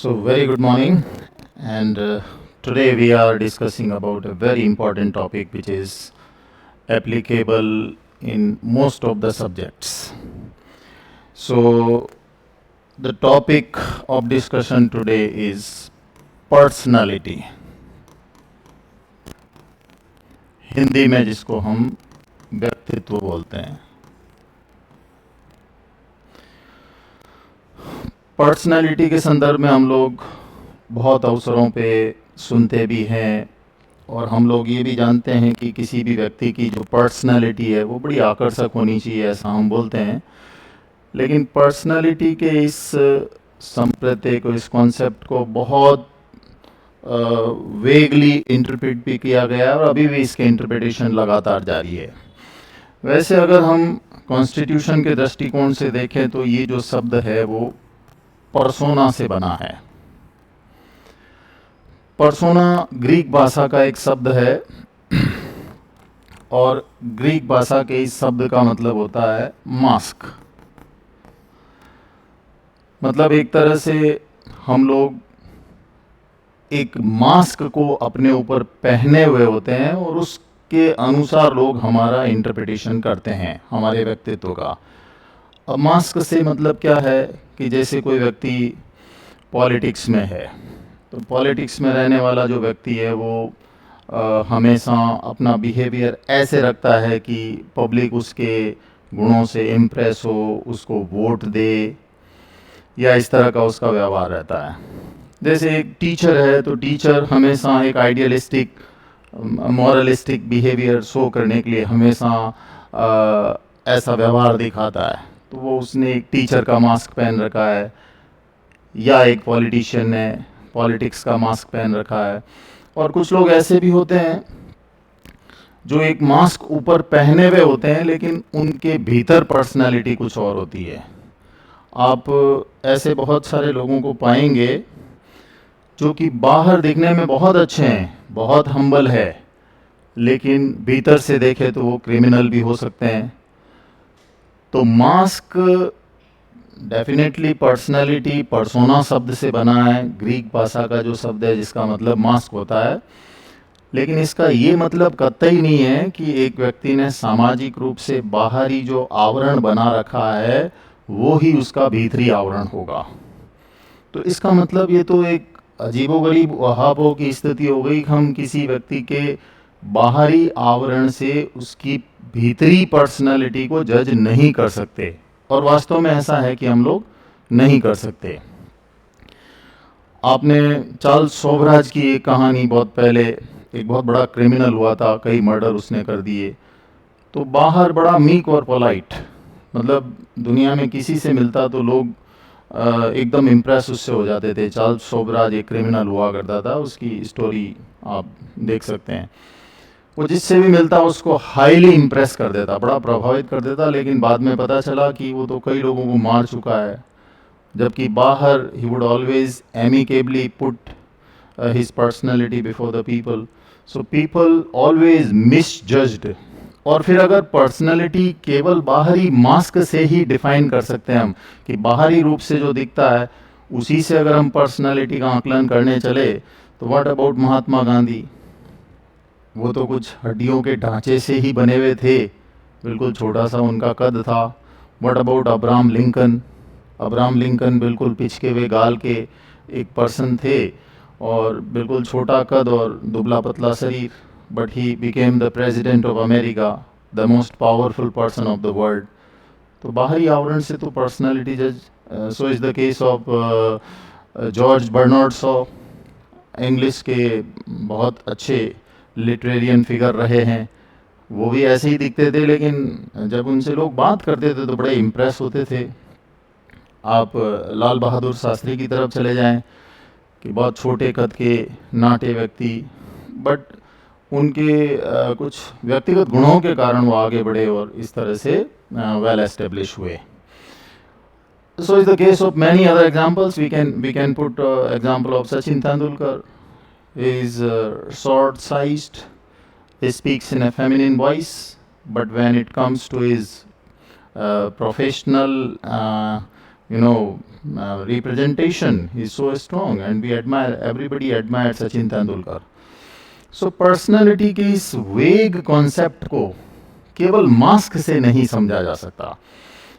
So, very good morning, and today we are discussing about a very important topic which is applicable in most of the subjects. So, the topic of discussion today is personality, Hindi में जिसको हम व्यक्तित्व बोलते हैं। Personality के संदर्भ में हम लोग बहुत अवसरों पे सुनते भी हैं और हम लोग ये भी जानते हैं कि किसी भी व्यक्ति की जो पर्सनालिटी है वो बड़ी आकर्षक होनी चाहिए, ऐसा हम बोलते हैं। लेकिन पर्सनालिटी के इस संप्रत्यय को, इस कॉन्सेप्ट को बहुत वेगली इंटरप्रेट भी किया गया है और अभी भी इसके इंटरप्रिटेशन लगातार जारी है। वैसे अगर हम कॉन्स्टिट्यूशन के दृष्टिकोण से देखें तो ये जो शब्द है वो पर्सोना से बना है। पर्सोना ग्रीक भाषा का एक शब्द है और ग्रीक भाषा के इस शब्द का मतलब होता है मास्क। मतलब एक तरह से हम लोग एक मास्क को अपने ऊपर पहने हुए होते हैं और उसके अनुसार लोग हमारा इंटरप्रिटेशन करते हैं हमारे व्यक्तित्व का। अब मास्क से मतलब क्या है कि जैसे कोई व्यक्ति पॉलिटिक्स में है तो पॉलिटिक्स में रहने वाला जो व्यक्ति है वो हमेशा अपना बिहेवियर ऐसे रखता है कि पब्लिक उसके गुणों से इम्प्रेस हो, उसको वोट दे, या इस तरह का उसका व्यवहार रहता है। जैसे एक टीचर है तो टीचर हमेशा एक आइडियलिस्टिक मॉरलिस्टिक बिहेवियर शो करने के लिए हमेशा ऐसा व्यवहार दिखाता है, तो वो उसने एक टीचर का मास्क पहन रखा है। या एक पॉलिटिशियन ने पॉलिटिक्स का मास्क पहन रखा है। और कुछ लोग ऐसे भी होते हैं जो एक मास्क ऊपर पहने हुए होते हैं लेकिन उनके भीतर पर्सनालिटी कुछ और होती है। आप ऐसे बहुत सारे लोगों को पाएंगे जो कि बाहर दिखने में बहुत अच्छे हैं, बहुत हम्बल है, लेकिन भीतर से देखे तो वो क्रिमिनल भी हो सकते हैं। तो मास्क डेफिनेटली पर्सनालिटी पर्सोना शब्द से बना है, ग्रीक भाषा का जो शब्द है जिसका मतलब मास्क होता है। लेकिन इसका ये मतलब कतई नहीं है कि एक व्यक्ति ने सामाजिक रूप से बाहरी जो आवरण बना रखा है वो ही उसका भीतरी आवरण होगा। तो इसका मतलब ये तो एक अजीबोगरीब वहाबों की स्थिति हो गई कि हम किसी व्यक्ति के बाहरी आवरण से उसकी भीतरी पर्सनालिटी को जज नहीं कर सकते, और वास्तव में ऐसा है कि हम लोग नहीं कर सकते। आपने चार्ल्स शोभराज की एक कहानी, बहुत पहले एक बहुत बड़ा क्रिमिनल हुआ था, कई मर्डर उसने कर दिए, तो बाहर बड़ा मीक और पोलाइट, मतलब दुनिया में किसी से मिलता तो लोग एकदम इम्प्रेस उससे हो जाते थे। चार्ल्स शोभराज एक क्रिमिनल हुआ करता था, उसकी स्टोरी आप देख सकते हैं। वो जिससे भी मिलता उसको हाईली इम्प्रेस कर देता, बड़ा प्रभावित कर देता, लेकिन बाद में पता चला कि वो तो कई लोगों को मार चुका है। जबकि बाहर ही would always amicably put his personality before the people. So people always misjudged. और फिर अगर पर्सनैलिटी केवल बाहरी मास्क से ही डिफाइन कर सकते हैं हम, कि बाहरी रूप से जो दिखता है उसी से अगर हम पर्सनैलिटी का आकलन करने चले, तो व्हाट अबाउट महात्मा गांधी? वो तो कुछ हड्डियों के ढांचे से ही बने हुए थे, बिल्कुल छोटा सा उनका कद था। What about Abraham Lincoln? Abraham Lincoln बिल्कुल पिचके हुए गाल के एक पर्सन थे और बिल्कुल छोटा कद और दुबला पतला शरीर, but he became the president of America, the most powerful person of the world. तो बाहरी आवरण से तो पर्सनालिटी जज। So is the case of George Bernard Shaw, English के बहुत अच्छे लिटरेरियन फिगर रहे हैं। वो भी ऐसे ही दिखते थे, लेकिन जब उनसे लोग बात करते थे तो बड़े इम्प्रेस होते थे। आप लाल बहादुर शास्त्री की तरफ चले जाएं कि बहुत छोटे कद के नाटे व्यक्ति, बट उनके कुछ व्यक्तिगत गुणों के कारण वो आगे बढ़े और इस तरह से वेल एस्टेब्लिश हुए। So is the case of many other examples. We can put example of Sachin Tendulkar. He is short-sized. He speaks in a feminine voice, but when it comes to his professional representation. He's so strong and we admire, everybody admired Sachin Tendulkar. So personality के इस वेग concept को केवल mask से नहीं समझा जा सकता।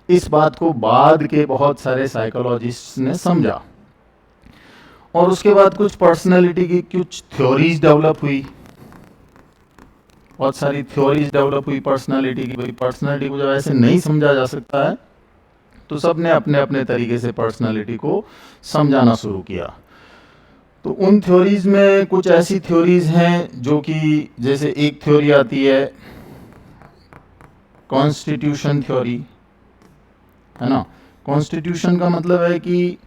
इस बात को बाद के बहुत सारे साइकोलॉजिस्ट ने समझा और उसके बाद कुछ पर्सनालिटी की कुछ थ्योरीज डेवलप हुई, बहुत सारी थ्योरीज डेवलप हुई पर्सनालिटी की। भाई पर्सनालिटी को जब ऐसे नहीं समझा जा सकता है तो सब ने अपने अपने तरीके से पर्सनालिटी को समझाना शुरू किया। तो उन थ्योरीज में कुछ ऐसी थ्योरीज हैं जो कि, जैसे एक थ्योरी आती है कॉन्स्टिट्यूशन थ्योरी, है ना। कॉन्स्टिट्यूशन का मतलब है कि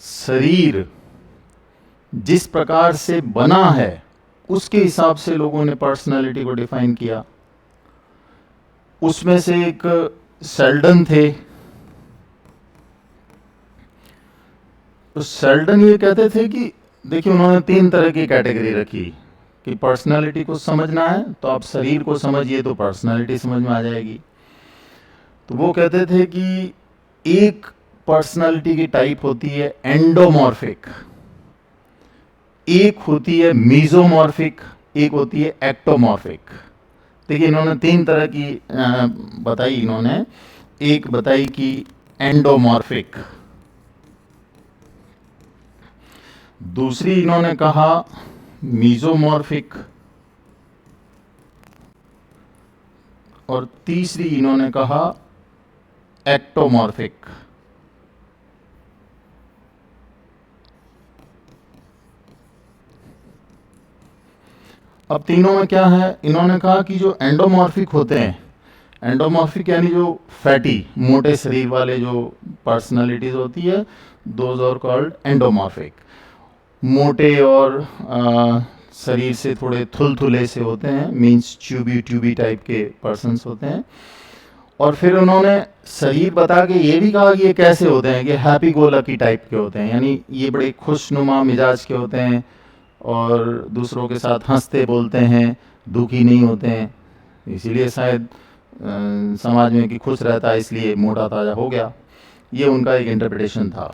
शरीर जिस प्रकार से बना है उसके हिसाब से लोगों ने पर्सनालिटी को डिफाइन किया। उसमें से एक सेल्डन थे, तो सेल्डन ये कहते थे कि देखिए, उन्होंने 3 तरह की कैटेगरी रखी कि पर्सनालिटी को समझना है तो आप शरीर को समझिए तो पर्सनालिटी समझ में आ जाएगी। तो वो कहते थे कि एक पर्सनालिटी की टाइप होती है एंडोमॉर्फिक, एक होती है मीजोमॉर्फिक, एक होती है एक्टोमॉर्फिक। देखिए, इन्होंने 3 तरह की बताई। इन्होंने एक बताई कि एंडोमॉर्फिक, दूसरी इन्होंने कहा मीजोमॉर्फिक, और तीसरी इन्होंने कहा एक्टोमॉर्फिक। अब तीनों में क्या है, इन्होंने कहा कि जो एंडोमॉर्फिक होते हैं, एंडोमॉर्फिक यानी जो फैटी मोटे शरीर वाले जो पर्सनालिटीज होती है, दोज आर कॉल्ड एंडोमॉर्फिक। मोटे और शरीर से थोड़े थुलथुले से होते हैं, मीन्स ट्यूबी टाइप के पर्सन्स होते हैं। और फिर उन्होंने शरीर बता के ये भी कहा कि ये कैसे होते हैं, कि हैप्पी गो लकी टाइप के होते हैं, यानी ये बड़े खुशनुमा मिजाज के होते हैं और दूसरों के साथ हंसते बोलते हैं, दुखी नहीं होते हैं। इसीलिए शायद समाज में कि खुश रहता है इसलिए मोटा ताजा हो गया। ये उनका एक इंटरप्रिटेशन था।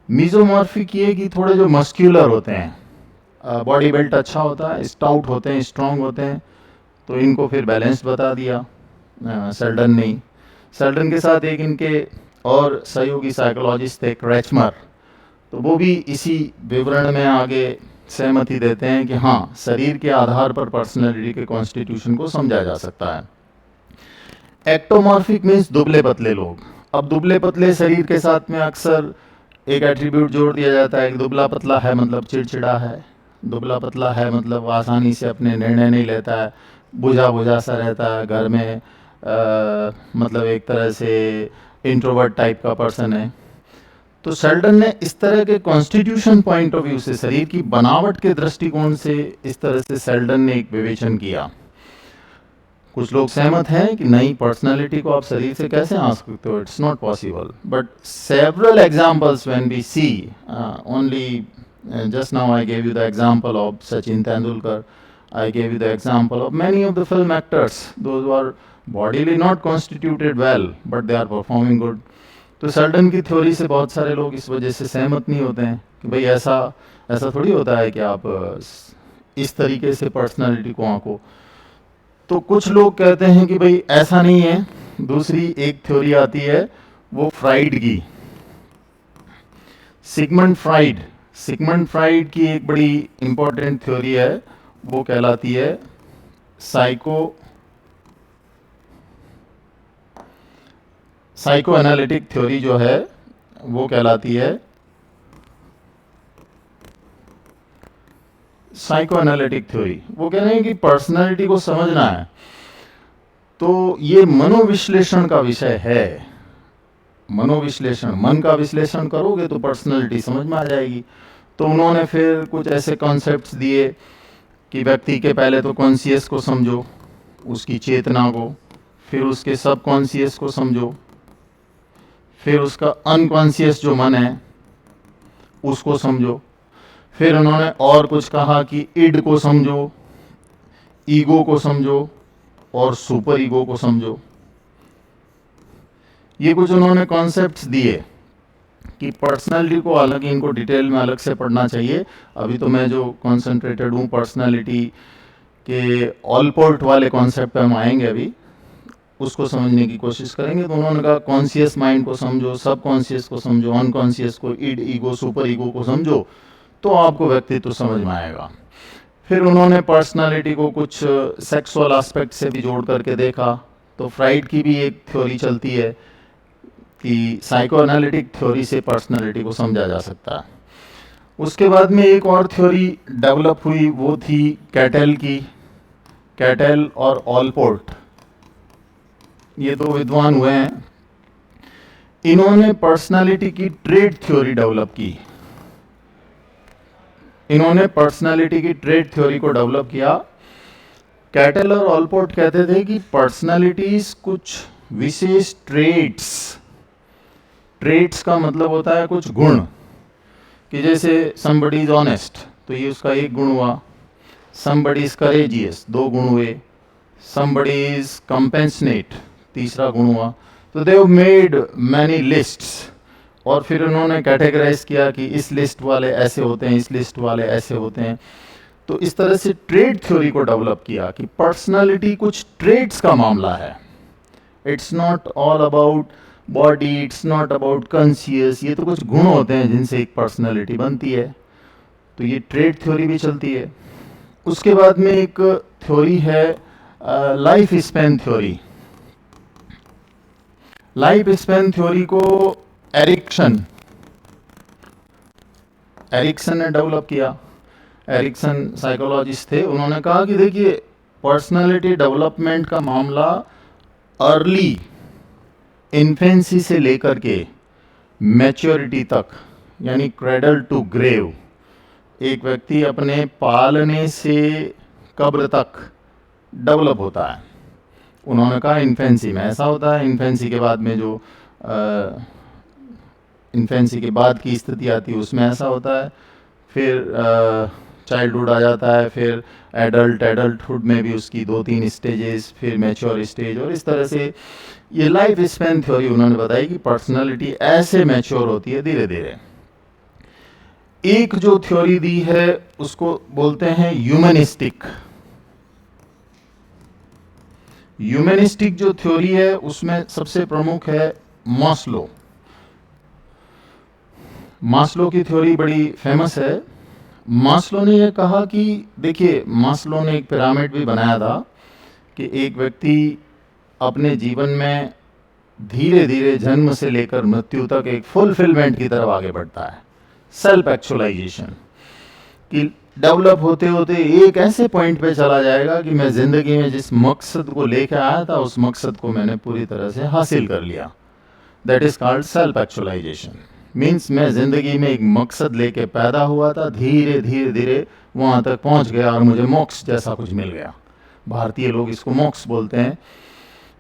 मीजोमॉर्फिक ये कि थोड़े जो मस्क्यूलर होते हैं, बॉडी बिल्ट अच्छा होता है, स्टाउट होते हैं, स्ट्रांग होते हैं, तो इनको फिर बैलेंस्ड बता दिया सेल्डन ने। सेल्डन के साथ एक इनके और सहयोगी साइकोलॉजिस्ट थे क्रैचमर, तो वो भी इसी विवरण में आगे सहमति देते हैं कि हाँ, शरीर के आधार पर पर्सनैलिटी के कॉन्स्टिट्यूशन को समझा जा सकता है। एक्टोमॉर्फिक मीन्स दुबले पतले लोग। अब दुबले पतले शरीर के साथ में अक्सर एक एट्रीब्यूट जोड़ दिया जाता है कि दुबला पतला है मतलब चिड़चिड़ा है, दुबला पतला है मतलब आसानी से अपने निर्णय नहीं लेता है, बुझा बुझा सा रहता है घर में, मतलब एक तरह से इंट्रोवर्ट टाइप का पर्सन है। तो सेल्डन ने इस तरह के कॉन्स्टिट्यूशन पॉइंट ऑफ व्यू से, शरीर की बनावट के दृष्टिकोण से इस तरह से सेल्डन ने एक विवेचन किया। कुछ लोग सहमत हैं कि नहीं, पर्सनालिटी को आप शरीर से कैसे आ सकते हो, it's not possible. But several examples when we see, only just now I gave you the example of Sachin Tendulkar, I gave you the example of many of the film actors, those who are bodily not constituted well but they are performing good. तो Seldon की theory से बहुत सारे लोग इस वजह से सहमत नहीं होते हैं कि भाई ऐसा थोड़ी होता है कि आप इस तरीके से पर्सनालिटी को आंको। तो कुछ लोग कहते हैं कि भाई ऐसा नहीं है। दूसरी एक थ्योरी आती है वो फ्राइड की, सिगमंड फ्राइड की एक बड़ी इंपॉर्टेंट थ्योरी है, वो कहलाती है साइको एनालिटिक थ्योरी जो है वो कहलाती है साइको एनालिटिक थ्योरी। वो कह रहे हैं कि पर्सनालिटी को समझना है तो ये मनोविश्लेषण का विषय है। मनोविश्लेषण, मन का विश्लेषण करोगे तो पर्सनालिटी समझ में आ जाएगी। तो उन्होंने फिर कुछ ऐसे कॉन्सेप्ट्स दिए कि व्यक्ति के पहले तो कॉन्शियस को समझो, उसकी चेतना को, फिर उसके सब कॉन्शियस को समझो, फिर उसका अनकॉन्शियस जो मन है उसको समझो। फिर उन्होंने और कुछ कहा कि इड को समझो, ईगो को समझो और सुपर ईगो को समझो। ये कुछ उन्होंने कॉन्सेप्ट्स दिए कि पर्सनालिटी को, हालांकि इनको डिटेल में अलग से पढ़ना चाहिए, अभी तो मैं जो कॉन्सेंट्रेटेड हूँ पर्सनालिटी के ऑलपोर्ट वाले कॉन्सेप्ट पे हम आएंगे, अभी उसको समझने की कोशिश करेंगे। तो उन्होंने कहा कॉन्शियस माइंड को समझो, सब कॉन्शियस को समझो, अनकॉन्शियस को, इड ईगो सुपर ईगो को समझो, तो आपको व्यक्तित्व समझ में आएगा। फिर उन्होंने पर्सनालिटी को कुछ सेक्सुअल एस्पेक्ट से भी जोड़ करके देखा। तो फ्राइड की भी एक थ्योरी चलती है कि साइको एनालिटिक थ्योरी से पर्सनालिटी को समझा जा सकता है। उसके बाद में एक और थ्योरी डेवलप हुई, वो थी कैटेल की। कैटेल और ऑलपोर्ट, ये दो विद्वान हुए हैं, इन्होंने पर्सनालिटी की ट्रेड थ्योरी डेवलप की। इन्होंने पर्सनालिटी की ट्रेड थ्योरी को डेवलप किया। कैटेल और ऑलपोर्ट कहते थे कि पर्सनालिटीज कुछ विशेष ट्रेड्स, ट्रेड्स का मतलब होता है कुछ गुण, कि जैसे somebody इज ऑनेस्ट, तो ये उसका एक गुण हुआ। somebody इज करेजियस, दो गुण हुए। somebody इज कंपेंशनेट, तीसरा गुण हुआ। तो they have made many lists, और फिर उन्होंने कैटेगराइज किया कि इस लिस्ट वाले ऐसे होते हैं, इस लिस्ट वाले ऐसे होते हैं। तो इस तरह से ट्रेड थ्योरी को डेवलप किया कि पर्सनालिटी कुछ ट्रेड्स का मामला है। It's not all about body, it's not about conscious, ये तो कुछ गुण होते हैं जिनसे एक पर्सनालिटी बनती है। तो ये ट्रेड थ्योरी भी चलती है। उसके बाद में एक थ्योरी है life span theory. Life span theory को एरिक्सन ने डेवलप किया। एरिक्सन साइकोलॉजिस्ट थे। उन्होंने कहा कि देखिए, पर्सनालिटी डेवलपमेंट का मामला अर्ली इन्फेंसी से लेकर के मैच्योरिटी तक, यानी क्रेडल टू ग्रेव, एक व्यक्ति अपने पालने से कब्र तक डेवलप होता है। उन्होंने कहा इन्फेंसी में ऐसा होता है, इन्फेंसी के बाद में जो इन्फेंसी के बाद की स्थिति आती है उसमें ऐसा होता है। फिर चाइल्डहुड आ जाता है, फिर एडल्टहुड में भी उसकी 2-3 स्टेजेस, फिर मैच्योर स्टेज, और इस तरह से ये लाइफ स्पैन थ्योरी उन्होंने बताई कि पर्सनालिटी ऐसे मैच्योर होती है धीरे धीरे। एक जो थ्योरी दी है उसको बोलते हैं ह्यूमनिस्टिक। ह्यूमनिस्टिक जो थ्योरी है उसमें सबसे प्रमुख है मास्लो। मास्लो की थ्योरी बड़ी फेमस है। मास्लो ने यह कहा कि देखिए, मास्लो ने एक पिरामिड भी बनाया था कि एक व्यक्ति अपने जीवन में धीरे धीरे जन्म से लेकर मृत्यु तक एक फुलफिलमेंट की तरफ आगे बढ़ता है, सेल्फ एक्चुअलाइजेशन कि डेवलप होते होते एक ऐसे पॉइंट पे चला जाएगा कि मैं जिंदगी में जिस मकसद को लेकर आया था उस मकसद को मैंने पूरी तरह से हासिल कर लिया। That is called self actualization. Means मैं जिंदगी में एक मकसद लेके पैदा हुआ था, धीरे धीरे धीरे वहां तक पहुंच गया और मुझे मोक्ष जैसा कुछ मिल गया। भारतीय लोग इसको मोक्ष बोलते हैं,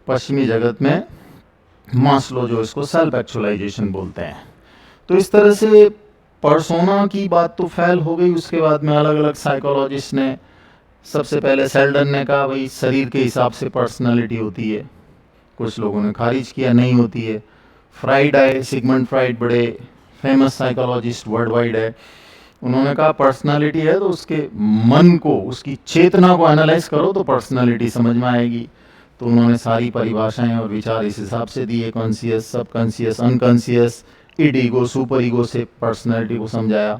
पश्चिमी जगत में मास्लो जो इसको सेल्फ एक्चुअलाइजेशन बोलते हैं। तो इस तरह से पर्सोना की बात तो फैल हो गई। उसके बाद में अलग अलग साइकोलॉजिस्ट ने, सबसे पहले सेल्डन ने कहा भाई शरीर के हिसाब से पर्सनालिटी होती है, कुछ लोगों ने खारिज किया नहीं होती है। फ्राइड आए, सिगमंड फ्राइड बड़े फेमस साइकोलॉजिस्ट वर्ल्ड वाइड है, उन्होंने कहा पर्सनालिटी है तो उसके मन को, उसकी चेतना को एनालाइज करो तो पर्सनालिटी समझ में आएगी। तो उन्होंने सारी परिभाषाएं और विचार इस हिसाब से दिए, कॉन्शियस, सब conscious, unconscious, end ego, super ego से पर्सनालिटी को समझाया।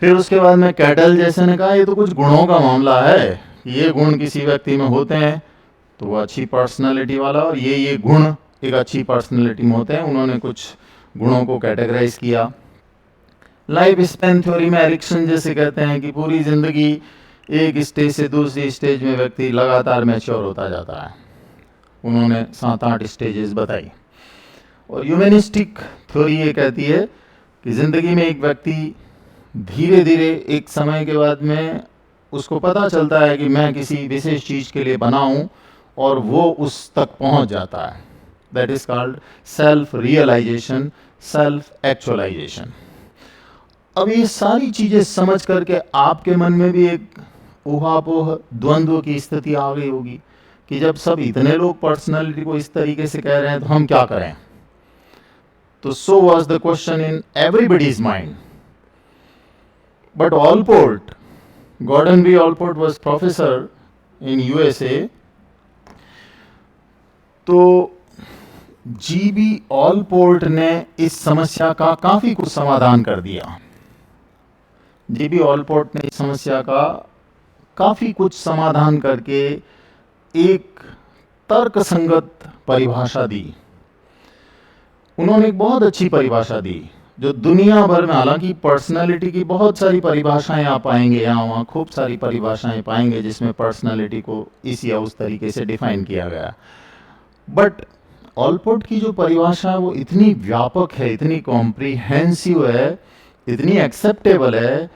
फिर उसके बाद में कैटल जैसे ने कहा ये तो कुछ गुणों का मामला है, ये गुण किसी व्यक्ति में होते हैं तो वो अच्छी पर्सनालिटी वाला, और ये गुण एक अच्छी पर्सनालिटी में होते हैं। उन्होंने कुछ गुणों को कैटेगराइज किया। लाइफ स्पैन थ्योरी में एरिक्सन जैसे कहते हैं कि पूरी जिंदगी एक स्टेज से दूसरी स्टेज में व्यक्ति लगातार मैच्योर होता जाता है। उन्होंने 7-8 स्टेजेस बताई। और ह्यूमनिस्टिक थ्योरी ये कहती है कि जिंदगी में एक व्यक्ति धीरे धीरे एक समय के बाद में उसको पता चलता है कि मैं किसी विशेष चीज के लिए बना हूं, और वो उस तक पहुंच जाता है। That is called self realization, self actualization. अब ये सारी चीजें समझ करके आपके मन में भी एक ऊहापोह, द्वंद्व की स्थिति आ गई होगी कि जब सब इतने लोग पर्सनालिटी को इस तरीके से कह रहे हैं तो हम क्या करें। तो so was the question in everybody's mind. But Allport, Gordon B. Allport was professor in USA. तो जीबी ऑलपोर्ट ने इस समस्या का काफी कुछ समाधान कर दिया। जीबी ऑलपोर्ट ने इस समस्या का काफी कुछ समाधान करके एक तर्कसंगत परिभाषा दी। उन्होंने एक बहुत अच्छी परिभाषा दी जो दुनिया भर में, हालांकि पर्सनालिटी की बहुत सारी परिभाषाएं आप पाएंगे, यहाँ वहाँ खूब सारी परिभाषाएं पाएंगे जिसमें पर्सनालिटी को इस या उस तरीके से डिफाइन किया गया, बट ऑलपोर्ट की जो परिभाषा है वो इतनी व्यापक है, इतनी कॉम्प्रिहेंसिव है, इतनी एक्सेप्टेबल है,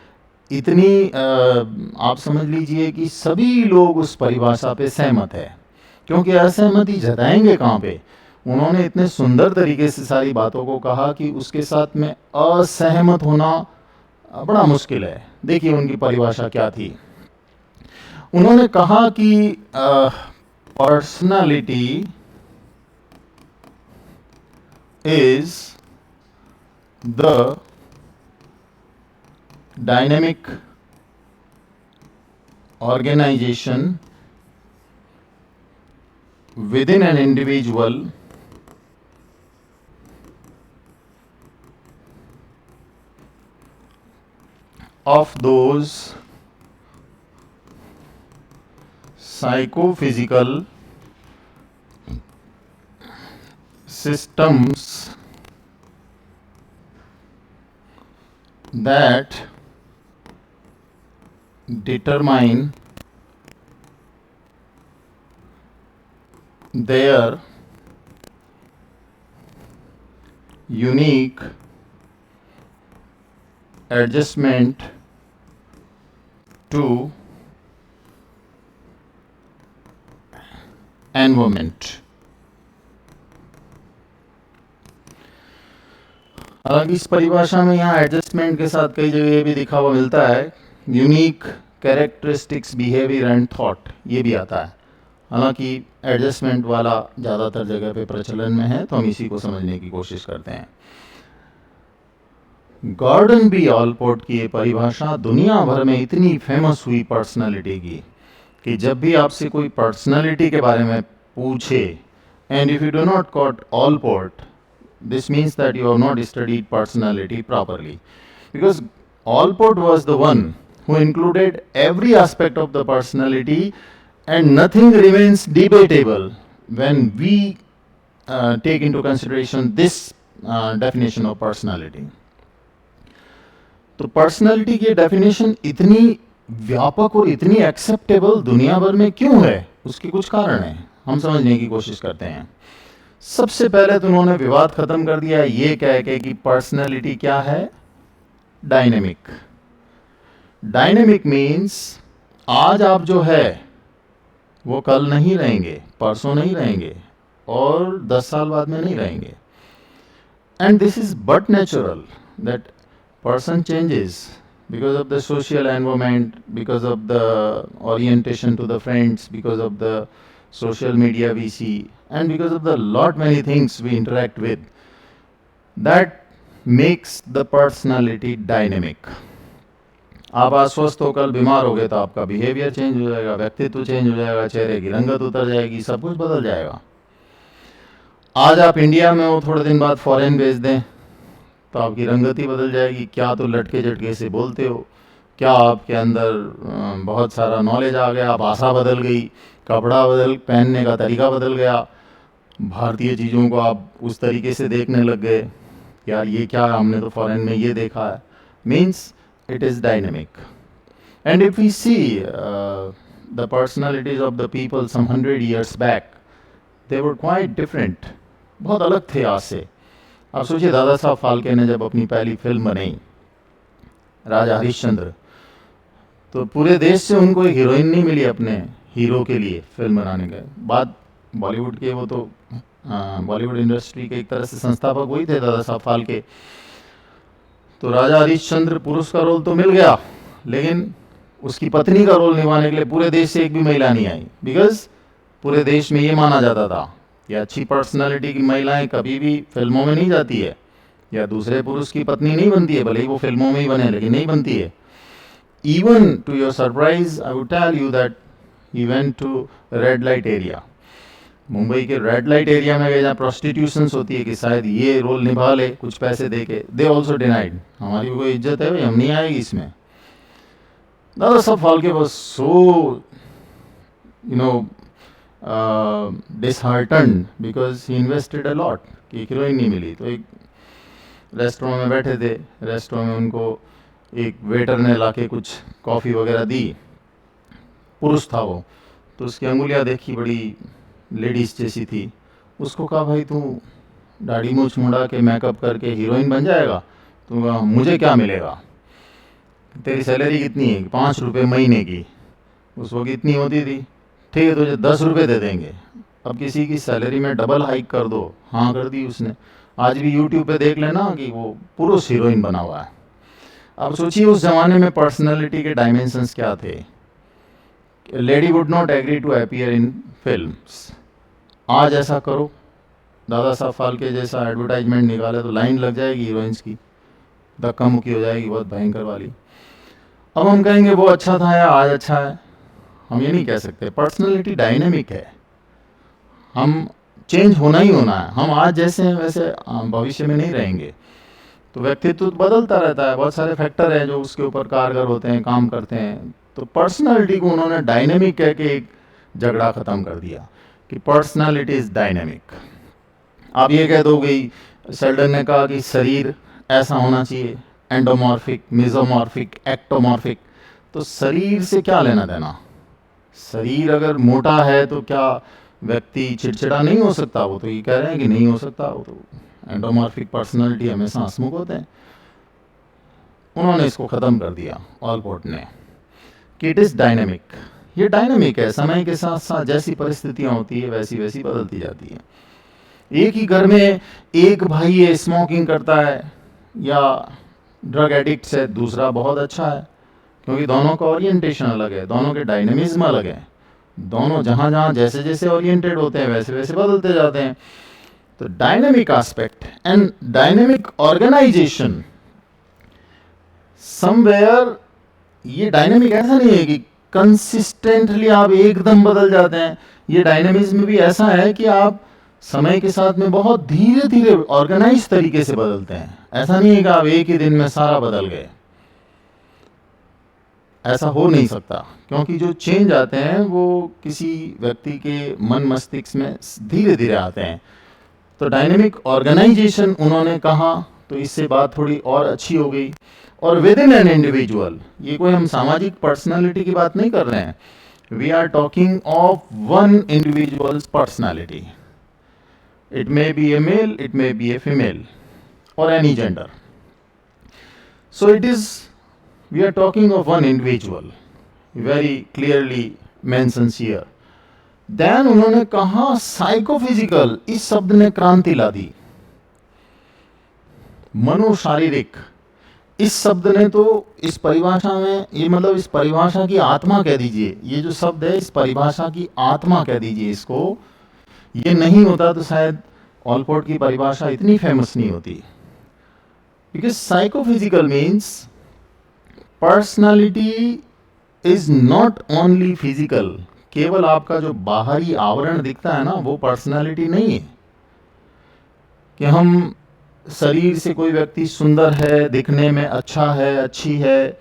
इतनी आप समझ लीजिए कि सभी लोग उस परिभाषा पे सहमत है, क्योंकि असहमति जताएंगे कहाँ पे। उन्होंने इतने सुंदर तरीके से सारी बातों को कहा कि उसके साथ में असहमत होना बड़ा मुश्किल है। देखिए उनकी परिभाषा क्या थी। उन्होंने कहा कि personality is the dynamic organization within an individual of those psychophysical systems that determine their unique adjustment to environment। हालांकि इस परिभाषा में यहाँ एडजस्टमेंट के साथ कई जगह ये भी लिखा हुआ मिलता है, unique characteristics behaviour and thought, ये भी आता है। हालांकि एडजस्टमेंट वाला ज़्यादातर जगह पे प्रचलन में है, तो हम इसी को समझने की कोशिश करते हैं। गॉर्डन बी ऑलपोर्ट की ये परिभाषा दुनिया भर में इतनी फेमस हुई पर्सनालिटी की कि जब भी आपसे कोई पर्सनालिटी के बारे में पूछे, and if you do not caught Allport, this means that you have not studied personality properly, because Allport was the one who included every aspect of the personality and nothing remains debatable when we take into consideration this definition of personality। तो personality की definition इतनी व्यापक और इतनी acceptable दुनिया भर में क्यों है, उसके कुछ कारण हैं, हम समझने की कोशिश करते हैं। सबसे पहले तो उन्होंने विवाद खत्म कर दिया ये कह के कि पर्सनालिटी क्या है, डायनेमिक। डायनेमिक मीन्स आज आप जो है वो कल नहीं रहेंगे, परसों नहीं रहेंगे और 10 साल बाद में नहीं रहेंगे। And this is but natural that person changes because of the social environment, because of the orientation to the friends, because of the social media we see, and because of the lot many things we interact with, that makes the personality dynamic। आप आज स्वस्थ हो कल बीमार हो गए तो आपका बिहेवियर चेंज हो जाएगा, व्यक्तित्व चेंज हो जाएगा, चेहरे की रंगत उतर जाएगी, सब कुछ बदल जाएगा। आज आप इंडिया में हो, थोड़े दिन बाद फॉरेन भेज दें तो आपकी रंगत ही बदल जाएगी। क्या तो लटके झटके से बोलते हो, क्या आपके अंदर बहुत सारा नॉलेज आ गया, भाषा बदल गई, कपड़ा बदल, पहनने का तरीका बदल गया, भारतीय चीज़ों को आप उस तरीके से देखने लग गए, यार ये क्या है, हमने तो फॉरेन में ये देखा है। Means it is dynamic. And if we see the personalities of the people some 100 years back, they were quite different, बहुत अलग थे आज से। आप सोचिए दादा साहब फाल्के ने जब अपनी पहली फिल्म बनाई राजा हरिश्चंद्र, तो पूरे देश से उनको एक हीरोइन नहीं मिली अपने हीरो के लिए फिल्म बनाने के बाद। बॉलीवुड के वो तो बॉलीवुड इंडस्ट्री के एक तरह से संस्थापक वही थे दादा साहब फाल्के। तो राजा हरिश्चंद्र पुरुष का रोल तो मिल गया, लेकिन उसकी पत्नी का रोल निभाने के लिए पूरे देश से एक भी महिला नहीं आई, बिकॉज पूरे देश में ये माना जाता था कि अच्छी पर्सनालिटी की महिलाएं कभी भी फिल्मों में नहीं जाती है, या दूसरे पुरुष की पत्नी नहीं बनती है, भले ही वो फिल्मों में ही बने, लेकिन नहीं बनती है. Even to your surprise I would tell you that he went to red light area. Mumbai के रेड लाइट एरिया में गए जहाँ प्रोस्टिट्यूशंस होती है कि शायद ये रोल निभा ले कुछ पैसे दे के. दे ऑल्सो डिनाइड, हमारी भी कोई इज्जत है भाई, हम नहीं आएगी इसमें. Dada Saheb Phalke was so disheartened because he invested a lot कि हीरोइन नहीं मिली. तो एक रेस्टोरेंट में बैठे थे, रेस्टोरेंट में उनको एक वेटर ने लाके कुछ कॉफ़ी वगैरह दी. पुरुष था वो, तो उसकी अंगुलियां देखी, बड़ी लेडीज़ जैसी थी. उसको कहा भाई तू दाढ़ी मूछ मुड़ा के मेकअप करके हीरोइन बन जाएगा. तो कहा मुझे क्या मिलेगा, तेरी सैलरी कितनी है, 5 रुपये महीने की. उस वक्त इतनी होती थी. ठीक है तुझे 10 रुपये दे देंगे. अब किसी की सैलरी में डबल हाइक कर दो. हाँ कर दी उसने. आज भी यूट्यूब पे देख लेना कि वो पुरुष हीरोइन बना हुआ है. अब सोचिए उस जमाने में पर्सनैलिटी के डायमेंशंस क्या थे. Lady would not agree to appear in films. आज ऐसा करो, दादा साहब फाल्के जैसा एडवर्टाइजमेंट निकाले तो लाइन लग जाएगी हीरोइंस की, धक्का मुक्की हो जाएगी बहुत भयंकर वाली. अब हम कहेंगे वो अच्छा था या आज अच्छा है, हम ये नहीं कह सकते. पर्सनैलिटी डायनेमिक है, हम चेंज होना ही होना है. हम आज जैसे हैं वैसे भविष्य में नहीं रहेंगे. तो व्यक्तित्व बदलता रहता है, बहुत सारे फैक्टर हैं जो उसके ऊपर कारगर होते हैं, काम करते हैं. तो पर्सनालिटी को उन्होंने डायनेमिक कह के एक झगड़ा ख़त्म कर दिया कि पर्सनालिटी इज़ डायनेमिक. आप ये कह दो गई, सेल्डन ने कहा कि शरीर ऐसा होना चाहिए, एंडोमॉर्फिक, मेसोमॉर्फिक, एक्टोमॉर्फिक. तो शरीर से क्या लेना देना. शरीर अगर मोटा है तो क्या व्यक्ति चिड़चिड़ा नहीं हो सकता. वो तो ये कह रहे हैं कि नहीं हो सकता. वो तो एंडोमॉर्फिक पर्सनालिटी हमेशा हंसमुख होते हैं. उन्होंने इसको ख़त्म कर दिया ऑलपोर्ट ने कि इट इज़ डायनेमिक. ये डायनेमिक है, समय के साथ साथ जैसी परिस्थितियाँ होती है वैसी वैसी बदलती जाती है. एक ही घर में एक भाई है स्मोकिंग करता है या ड्रग एडिक्ट है, दूसरा बहुत अच्छा है, क्योंकि दोनों का ओरिएंटेशन अलग है, दोनों के डायनेमिज्म अलग है. दोनों जहाँ जहाँ जैसे जैसे ओरिएंटेड होते हैं वैसे वैसे बदलते जाते हैं. तो dynamic aspect and dynamic organization somewhere. ये डायनेमिक ऐसा नहीं है कि कंसिस्टेंटली आप एकदम बदल जाते हैं. ये डायनेमिज्म भी ऐसा है कि आप समय के साथ में बहुत धीरे धीरे ऑर्गेनाइज तरीके से बदलते हैं. ऐसा नहीं है कि आप एक ही दिन में सारा बदल गए. ऐसा हो नहीं सकता, क्योंकि जो चेंज आते हैं वो किसी व्यक्ति के मन मस्तिष्क में धीरे धीरे आते हैं. तो डायनेमिक ऑर्गेनाइजेशन उन्होंने कहा, तो इससे बात थोड़ी और अच्छी हो गई. और विद इन एन इंडिविजुअल, ये कोई हम सामाजिक पर्सनालिटी की बात नहीं कर रहे हैं. We are talking of one individual's personality. It may be a male, it may be a female, or any gender. So it is, we are talking of one individual, very clearly mentions here. Then उन्होंने कहा psychophysical, इस शब्द ने क्रांति ला दी. मनोशारीरिक, इस शब्द ने तो इस परिभाषा में, ये मतलब इस परिभाषा की आत्मा कह दीजिए. ये जो शब्द है इस परिभाषा की आत्मा कह दीजिए इसको. ये नहीं होता तो शायद ऑलपोर्ट की परिभाषा इतनी फेमस नहीं होती. Because psychophysical means personality is not only physical. केवल आपका जो बाहरी आवरण दिखता है ना वो पर्सनालिटी नहीं है. कि हम शरीर से कोई व्यक्ति सुंदर है, दिखने में अच्छा है, अच्छी है,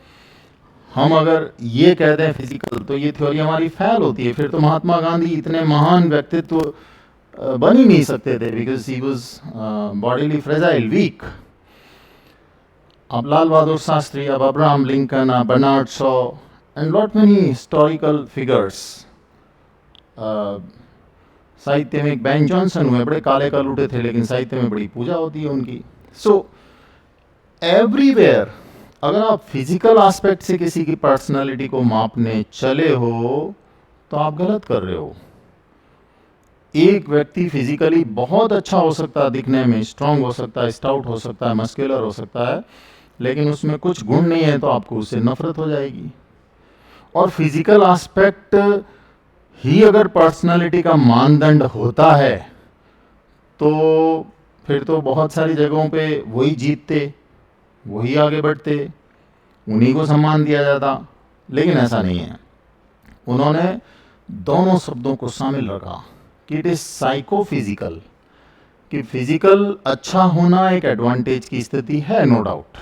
हम अगर ये कहते हैं फिजिकल तो ये थ्योरी हमारी फेल होती है. फिर तो महात्मा गांधी इतने महान व्यक्तित्व बन ही नहीं सकते थे, because he was bodily fragile, weak. अब लाल बहादुर शास्त्री, अब अब्राहम लिंकन, अब Bernard Shaw and lot many historical figures. साहित्य में एक बेन जॉनसन हुए, बड़े काले कलूटे थे लेकिन साहित्य में बड़ी पूजा होती है उनकी. सो एवरीवेयर अगर आप फिजिकल एस्पेक्ट से किसी की पर्सनालिटी को मापने चले हो तो आप गलत कर रहे हो. एक व्यक्ति फिजिकली बहुत अच्छा हो सकता है, दिखने में स्ट्रांग हो सकता है, स्टाउट हो सकता है, मस्कुलर हो सकता है, लेकिन उसमें कुछ गुण नहीं है तो आपको उससे नफरत हो जाएगी. और फिजिकल एस्पेक्ट ही अगर पर्सनालिटी का मानदंड होता है तो फिर तो बहुत सारी जगहों पे वही जीतते, वही आगे बढ़ते, उन्हीं को सम्मान दिया जाता। लेकिन ऐसा नहीं है, उन्होंने दोनों शब्दों को शामिल रखा कि इट इज साइकोफिजिकल, कि फिजिकल अच्छा होना एक एडवांटेज की स्थिति है, नो डाउट।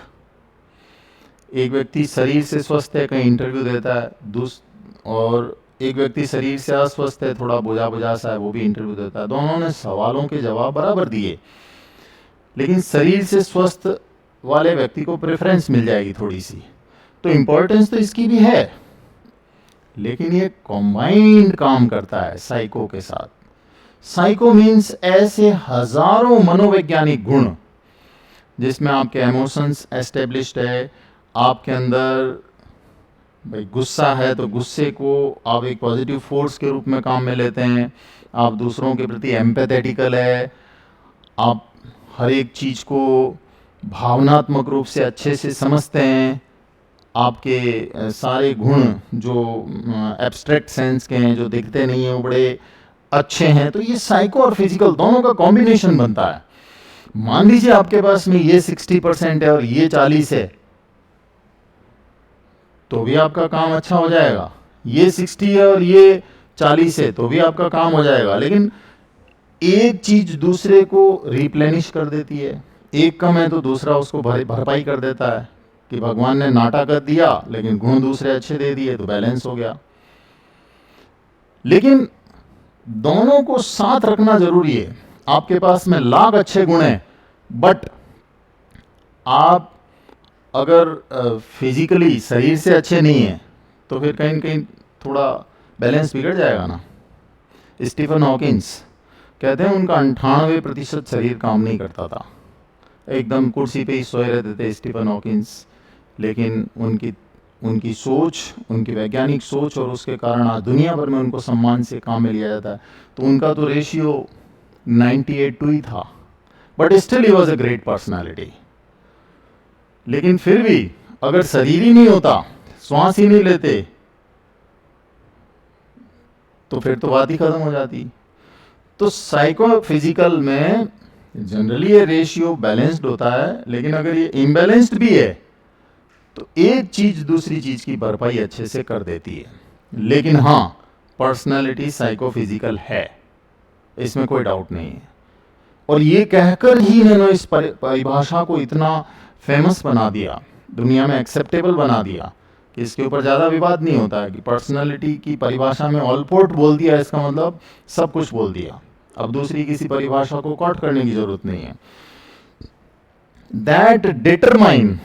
एक व्यक्ति शरीर से स्वस्थ है, कहीं इंटरव्यू देता है, और एक व्यक्ति शरीर से अस्वस्थ है, थोड़ा बुझा बुझा सा है, वो भी इंटरव्यू देता है। दोनों ने सवालों के जवाब बराबर दिए, लेकिन शरीर से स्वस्थ वाले व्यक्ति को प्रेफरेंस मिल जाएगी थोड़ी सी, तो इम्पोर्टेंस तो इसकी भी है, लेकिन ये कॉम्बाइंड काम करता है साइको के साथ। साइको मीन्स ऐसे हजारों मनोवैज्ञानिक गुण जिसमें आपके इमोशंस एस्टेब्लिश्ड है, आपके अंदर भाई गुस्सा है तो गुस्से को आप एक पॉजिटिव फोर्स के रूप में काम में लेते हैं, आप दूसरों के प्रति एम्पैथेटिकल है, आप हर एक चीज़ को भावनात्मक रूप से अच्छे से समझते हैं, आपके सारे गुण जो एब्स्ट्रैक्ट सेंस के हैं, जो दिखते नहीं हैं, वो बड़े अच्छे हैं। तो ये साइको और फिजिकल दोनों का कॉम्बिनेशन बनता है। मान लीजिए आपके पास में ये 60% है और ये 40 है, तो भी आपका काम अच्छा हो जाएगा। ये 60 है और ये 40 है, तो भी आपका काम हो जाएगा। लेकिन एक चीज दूसरे को रिप्लेनिश कर देती है, एक कम है तो दूसरा उसको भरपाई कर देता है, कि भगवान ने नाटा कर दिया लेकिन गुण दूसरे अच्छे दे दिए, तो बैलेंस हो गया। लेकिन दोनों को साथ रखना जरूरी है। आपके पास में लाख अच्छे गुण हैं, बट आप अगर फिजिकली शरीर से अच्छे नहीं हैं, तो फिर कहीं न कहीं थोड़ा बैलेंस बिगड़ जाएगा ना। स्टीफन हॉकिंस कहते हैं उनका 98% शरीर काम नहीं करता था, एकदम कुर्सी पे ही सोए रहते थे स्टीफन हॉकिंस। लेकिन उनकी उनकी सोच, उनकी वैज्ञानिक सोच, और उसके कारण आज दुनिया भर में उनको सम्मान से काम में लिया जाता है। तो उनका तो रेशियो 98 ही था, but still he was a great personality. लेकिन फिर भी अगर शरीर ही नहीं होता, श्वास ही नहीं लेते, तो फिर तो बात ही खत्म हो जाती। तो साइको फिजिकल में जनरली ये रेशियो बैलेंस्ड होता है, लेकिन अगर ये इम्बैलेंस्ड भी है तो एक चीज दूसरी चीज की भरपाई अच्छे से कर देती है। लेकिन हाँ, पर्सनालिटी साइको फिजिकल है, इसमें कोई डाउट नहीं है। और ये कहकर ही इन्होंने इस परिभाषा को इतना फेमस बना दिया, दुनिया में एक्सेप्टेबल बना दिया, कि इसके ऊपर ज़्यादा विवाद नहीं होता है कि पर्सनालिटी की परिभाषा में ऑलपोर्ट बोल दिया, इसका मतलब सब कुछ बोल दिया। अब दूसरी किसी परिभाषा को कॉट करने की जरूरत नहीं है। दैट डिटरमाइन,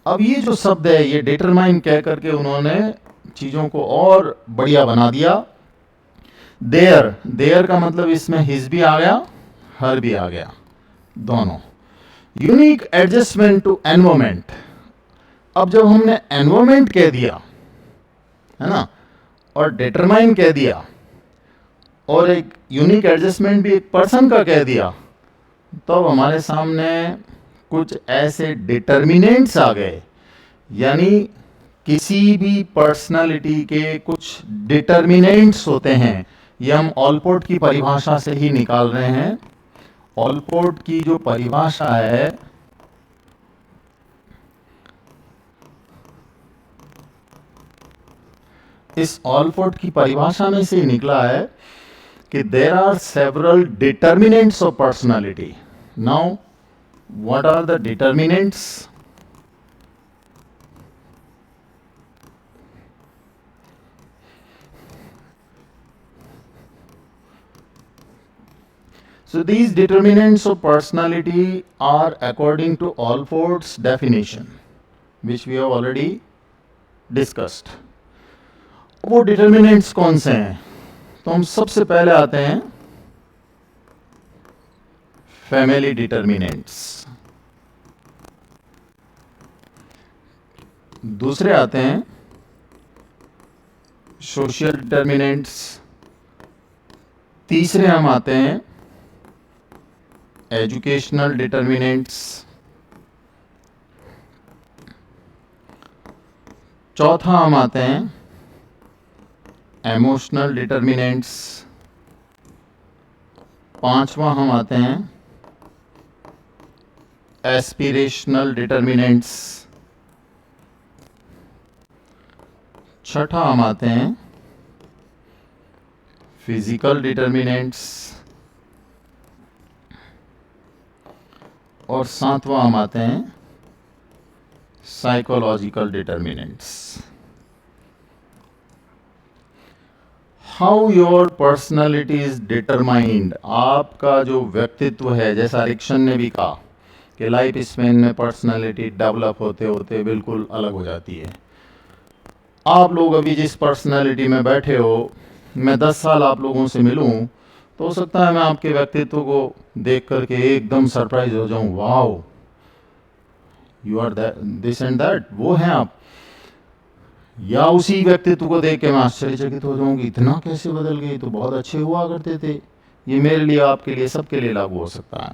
अब ये जो शब्द है, ये डिटरमाइन कह करके उन्होंने चीज़ों को और बढ़िया बना दिया। देयर, देयर का मतलब इसमें हिज भी आ गया, हर भी आ गया, दोनों। Unique adjustment to environment. अब जब हमने एनवायरमेंट कह दिया है ना, और डिटरमाइन कह दिया, और एक यूनिक एडजस्टमेंट भी एक पर्सन का कह दिया, तो हमारे सामने कुछ ऐसे डिटर्मिनेंट्स आ गए। यानी किसी भी पर्सनालिटी के कुछ डिटर्मिनेंट्स होते हैं, ये हम ऑलपोर्ट की परिभाषा से ही निकाल रहे हैं। ऑलपोर्ट की जो परिभाषा है, इस ऑलपोर्ट की परिभाषा में से निकला है कि there are several determinants of personality. Now what are the determinants? So these determinants of personality are according to Alport's definition, which we have already discussed. वो डिटर्मिनेंट्स कौन से हैं? तो हम सबसे पहले आते हैं फैमिली डिटर्मिनेंट्स, दूसरे आते हैं सोशल डिटर्मिनेंट्स, तीसरे हम आते हैं एजुकेशनल डिटर्मिनेंट्स, चौथा हम आते हैं इमोशनल डिटर्मिनेंट्स, पांचवा हम आते हैं एस्पिरेशनल डिटर्मिनेंट्स। छठा हम आते हैं फिजिकल डिटर्मिनेंट्स। और सातवां हम आते हैं psychological determinants. How your personality is determined, आपका जो व्यक्तित्व है, जैसा रिक्शन ने भी कहा कि लाइफ स्पेन में पर्सनैलिटी डेवलप होते होते बिल्कुल अलग हो जाती है। आप लोग अभी जिस पर्सनैलिटी में बैठे हो, मैं 10 साल आप लोगों से मिलूं तो हो सकता है मैं आपके व्यक्तित्व को देख करके एकदम सरप्राइज हो जाऊं, wow you are this and that, वो हैं आप। या उसी व्यक्तित्व को देख के मैं आश्चर्यचकित हो जाऊंगी, इतना कैसे बदल गए, तो बहुत अच्छे हुआ करते थे। ये मेरे लिए, आपके लिए, सबके लिए लागू हो सकता है।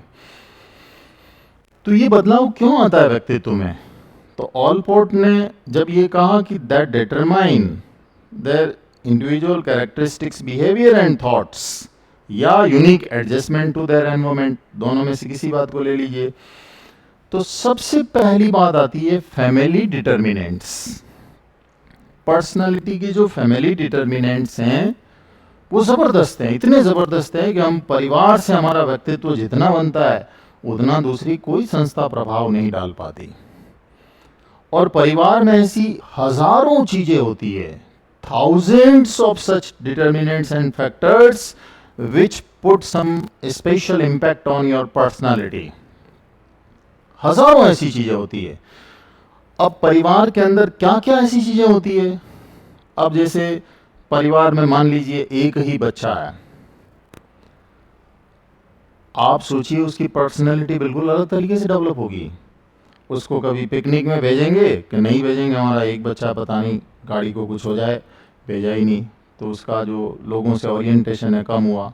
तो ये बदलाव क्यों आता है व्यक्तित्व में? तो ऑलपोर्ट ने जब ये कहा कि that determine their individual characteristics, behaviour and thoughts या unique adjustment to their environment, दोनों में से किसी बात को ले लीजिए, तो सबसे पहली बात आती है फैमिली डिटर्मिनेंट्स। पर्सनालिटी के जो फैमिली डिटर्मिनेंट्स हैं वो जबरदस्त हैं, इतने जबरदस्त हैं कि हम परिवार से हमारा व्यक्तित्व जितना बनता है उतना दूसरी कोई संस्था प्रभाव नहीं डाल पाती। और परिवार में ऐसी हजारों चीजें होती है, thousands of such determinants and factors which put some special impact on your personality। हजारों ऐसी चीजें होती है। अब परिवार के अंदर क्या क्या ऐसी चीजें होती है? अब जैसे परिवार में मान लीजिए एक ही बच्चा है, आप सोचिए उसकी पर्सनैलिटी बिल्कुल अलग तरीके से डेवलप होगी। उसको कभी पिकनिक में भेजेंगे कि नहीं भेजेंगे, हमारा एक बच्चा पता नहीं गाड़ी को कुछ हो जाए, भेजा ही नहीं, तो उसका जो लोगों से ओरिएंटेशन है कम हुआ।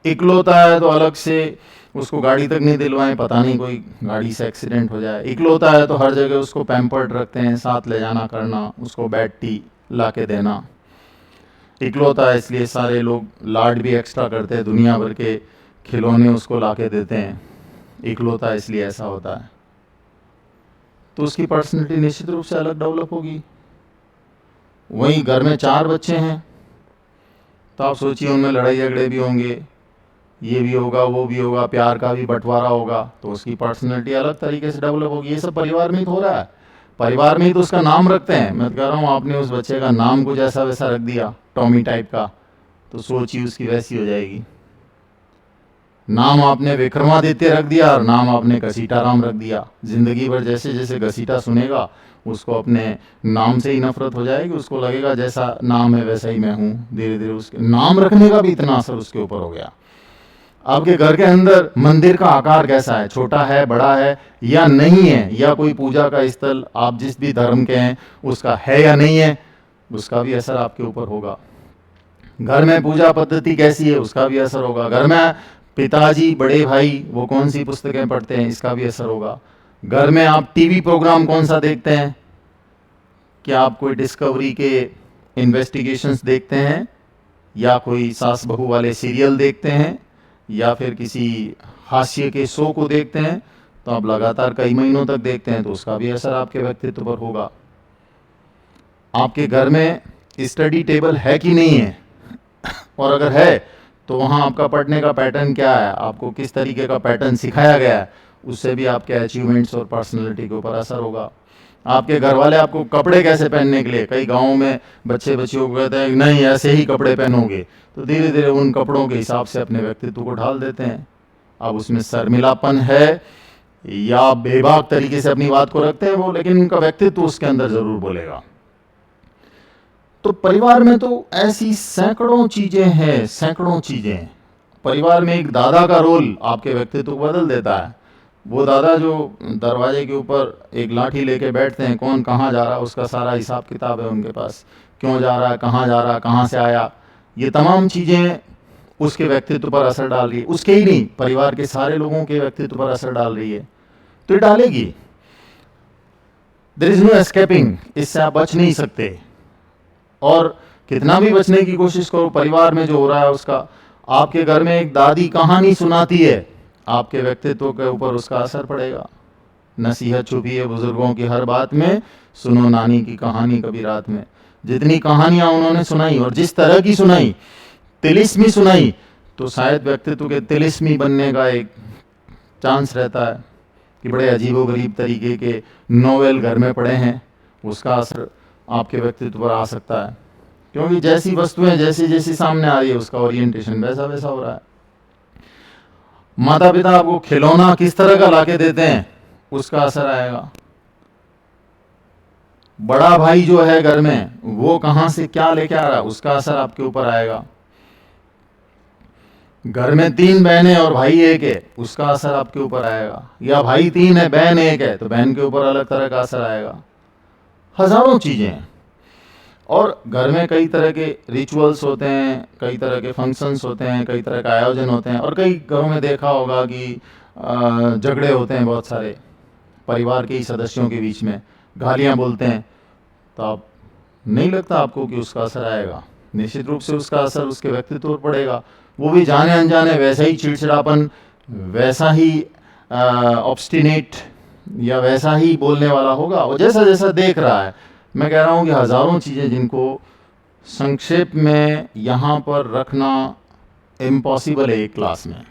इकलौता है तो अलग से उसको गाड़ी तक नहीं दिलवाएं, पता नहीं कोई गाड़ी से एक्सीडेंट हो जाए। इकलौता है तो हर जगह उसको पैम्पर्ड रखते हैं, साथ ले जाना करना, उसको बैड टी ला के देना। इकलौता है इसलिए सारे लोग लाड भी एक्स्ट्रा करते हैं, दुनिया भर के खिलौने उसको ला के देते हैं। इकलौता इसलिए ऐसा होता है। तो उसकी पर्सनैलिटी निश्चित रूप से अलग डेवलप होगी। वहीं घर में 4 बच्चे हैं तो आप सोचिए उनमें लड़ाई झगड़े भी होंगे, ये भी होगा वो भी होगा, प्यार का भी बंटवारा होगा, तो उसकी पर्सनैलिटी अलग तरीके से डेवलप होगी। ये सब परिवार में ही तो हो रहा है। परिवार में ही तो उसका नाम रखते हैं। मैं कह रहा हूँ आपने उस बच्चे का नाम कुछ ऐसा वैसा रख दिया टॉमी टाइप का, तो सोचिए उसकी वैसी हो जाएगी। नाम आपने विक्रमादित्य रख दिया और नाम आपने घसीटाराम रख दिया, जिंदगी भर जैसे जैसे घसीटा सुनेगा उसको अपने नाम से ही नफरत हो जाएगी। उसको लगेगा जैसा नाम है वैसा ही मैं हूँ। धीरे धीरे उसके नाम रखने का भी इतना असर उसके ऊपर हो गया। आपके घर के अंदर मंदिर का आकार कैसा है, छोटा है, बड़ा है या नहीं है, या कोई पूजा का स्थल आप जिस भी धर्म के हैं उसका है या नहीं है, उसका भी असर आपके ऊपर होगा। घर में पूजा पद्धति कैसी है, उसका भी असर होगा। घर में पिताजी, बड़े भाई वो कौन सी पुस्तकें पढ़ते हैं, इसका भी असर होगा। घर में आप टीवी प्रोग्राम कौन सा देखते हैं, क्या आप कोई डिस्कवरी के इन्वेस्टिगेशंस देखते हैं, या कोई सास बहू वाले सीरियल देखते हैं, या फिर किसी हास्य के शो को देखते हैं, तो आप लगातार कई महीनों तक देखते हैं, तो उसका भी असर आपके व्यक्तित्व पर होगा। आपके घर में स्टडी टेबल है कि नहीं है, और अगर है तो वहाँ आपका पढ़ने का पैटर्न क्या है, आपको किस तरीके का पैटर्न सिखाया गया है, उससे भी आपके अचीवमेंट्स और पर्सनैलिटी के ऊपर असर होगा। आपके घर वाले आपको कपड़े कैसे पहनने के लिए, कई गाँवों में बच्चे बच्चियों को कहते हैं नहीं ऐसे ही कपड़े पहनोगे, तो धीरे धीरे उन कपड़ों के हिसाब से अपने व्यक्तित्व को ढाल देते हैं। अब उसमें शर्मिलापन है या बेबाक तरीके से अपनी बात को रखते हैं वो, लेकिन उनका व्यक्तित्व उसके अंदर जरूर बोलेगा। तो परिवार में तो ऐसी सैकड़ों चीजें हैं, सैकड़ों चीजें। परिवार में एक दादा का रोल आपके व्यक्तित्व को बदल देता है। वो दादा जो दरवाजे के ऊपर एक लाठी लेके बैठते हैं, कौन कहाँ जा रहा है उसका सारा हिसाब किताब है उनके पास, क्यों जा रहा है, कहाँ जा रहा है, कहाँ से आया, ये तमाम चीजें उसके व्यक्तित्व पर असर डाल रही है। उसके ही नहीं, परिवार के सारे लोगों के व्यक्तित्व पर असर डाल रही है, तो ये डालेगी। देयर इज नो एस्केपिंग, इससे आप बच नहीं सकते। और कितना भी बचने की कोशिश करो, परिवार में जो हो रहा है उसका आपके घर में एक दादी कहानी सुनाती है, आपके व्यक्तित्व के ऊपर उसका असर पड़ेगा। नसीहत छुपी है बुजुर्गों की हर बात में, सुनो नानी की कहानी कभी रात में। जितनी कहानियां उन्होंने सुनाई और जिस तरह की सुनाई, तिलिस्मी सुनाई, तो शायद व्यक्तित्व के तिलिस्मी बनने का एक चांस रहता है कि बड़े अजीबोगरीब तरीके के नोवेल घर में पड़े हैं, उसका असर आपके व्यक्तित्व पर आ सकता है। क्योंकि जैसी वस्तुएं जैसी जैसी सामने आ रही है, उसका ओरिएंटेशन वैसा वैसा हो रहा है। माता पिता आपको खिलौना किस तरह का लाके देते हैं, उसका असर आएगा। बड़ा भाई जो है घर में, वो कहां से क्या लेके आ रहा है, उसका असर आपके ऊपर आएगा। घर में 3 बहनें और भाई 1 है, उसका असर आपके ऊपर आएगा। या भाई 3 है, बहन 1 है, तो बहन के ऊपर अलग तरह का असर आएगा। हजारों चीजें हैं। और घर में कई तरह के रिचुअल्स होते हैं, कई तरह के फंक्शंस होते हैं, कई तरह के आयोजन होते हैं। और कई घरों में देखा होगा कि झगड़े होते हैं बहुत सारे, परिवार के ही सदस्यों के बीच में गालियां बोलते हैं। तो आप नहीं लगता आपको कि उसका असर आएगा? निश्चित रूप से उसका असर उसके व्यक्तित्व पर पड़ेगा। वो भी जाने अनजाने वैसा ही चिड़चिड़ापन, वैसा ही ऑब्स्टिनेट या वैसा ही बोलने वाला होगा, वो जैसा जैसा देख रहा है। मैं कह रहा हूँ कि हजारों चीज़ें जिनको संक्षेप में यहाँ पर रखना इम्पॉसिबल है एक क्लास में।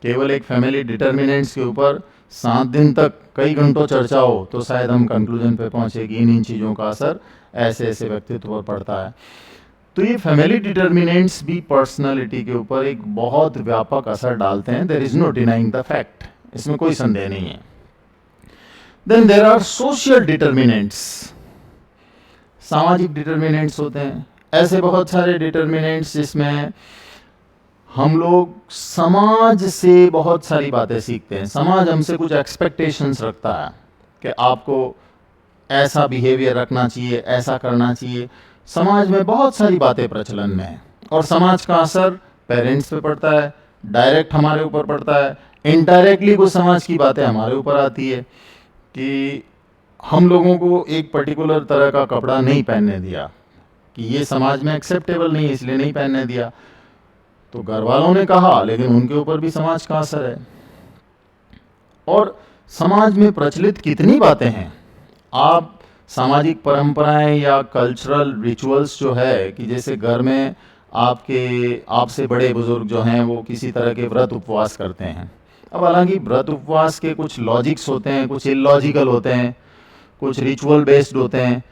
केवल एक फैमिली डिटर्मिनेंट्स के ऊपर 7 दिन तक कई घंटों चर्चा हो तो शायद हम कंक्लूजन पे पहुंचे कि इन चीज़ों का असर ऐसे ऐसे व्यक्तित्व पर पड़ता है। तो ये फैमिली डिटर्मिनेंट्स भी पर्सनालिटी के ऊपर एक बहुत व्यापक असर डालते हैं। There is no denying the fact, इसमें कोई संदेह नहीं है। Then there are social determinants, सामाजिक डिटर्मिनेंट्स होते हैं। ऐसे बहुत सारे डिटर्मिनेंट्स जिसमें हम लोग समाज से बहुत सारी बातें सीखते हैं। समाज हमसे कुछ एक्सपेक्टेशंस रखता है कि आपको ऐसा बिहेवियर रखना चाहिए, ऐसा करना चाहिए। समाज में बहुत सारी बातें प्रचलन में है और समाज का असर पेरेंट्स पे पड़ता है, डायरेक्ट हमारे ऊपर पड़ता है, इनडायरेक्टली कुछ समाज की बातें हमारे ऊपर आती है कि हम लोगों को एक पर्टिकुलर तरह का कपड़ा नहीं पहनने दिया, कि ये समाज में एक्सेप्टेबल नहीं है इसलिए नहीं पहनने दिया। तो घर वालों ने कहा, लेकिन उनके ऊपर भी समाज का असर है। और समाज में प्रचलित कितनी बातें हैं। आप सामाजिक परंपराएं या कल्चरल रिचुअल्स जो है कि जैसे घर में आपसे बड़े बुजुर्ग जो हैं वो किसी तरह के व्रत उपवास करते हैं। अब हालांकि व्रत उपवास के कुछ लॉजिक्स होते हैं, कुछ इलॉजिकल होते हैं, कुछ रिचुअल बेस्ड होते हैं,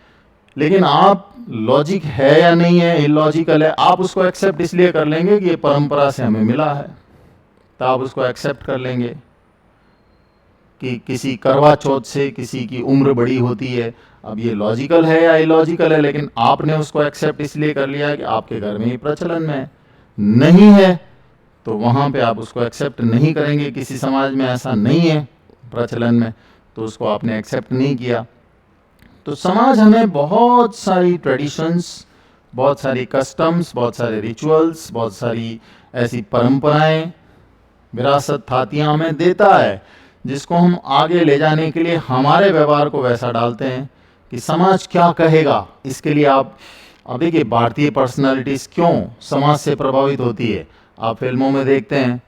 लेकिन आप लॉजिक है या नहीं है, इलॉजिकल है, आप उसको एक्सेप्ट इसलिए कर लेंगे कि ये परंपरा से हमें मिला है, तो आप उसको एक्सेप्ट कर लेंगे। कि किसी करवा चौथ से किसी की उम्र बड़ी होती है, अब ये लॉजिकल है या इलॉजिकल है, लेकिन आपने उसको एक्सेप्ट इसलिए कर लिया कि आपके घर में ये प्रचलन में नहीं है, तो वहाँ पे आप उसको एक्सेप्ट नहीं करेंगे। किसी समाज में ऐसा नहीं है प्रचलन में, तो उसको आपने एक्सेप्ट नहीं किया। तो समाज हमें बहुत सारी ट्रेडिशंस, बहुत सारी कस्टम्स, बहुत सारे रिचुअल्स, बहुत सारी ऐसी परंपराएं, विरासत थातियाँ हमें देता है, जिसको हम आगे ले जाने के लिए हमारे व्यवहार को वैसा डालते हैं कि समाज क्या कहेगा। इसके लिए आप अब देखिए भारतीय पर्सनालिटीज़ क्यों समाज से प्रभावित होती है। आप फिल्मों में देखते हैं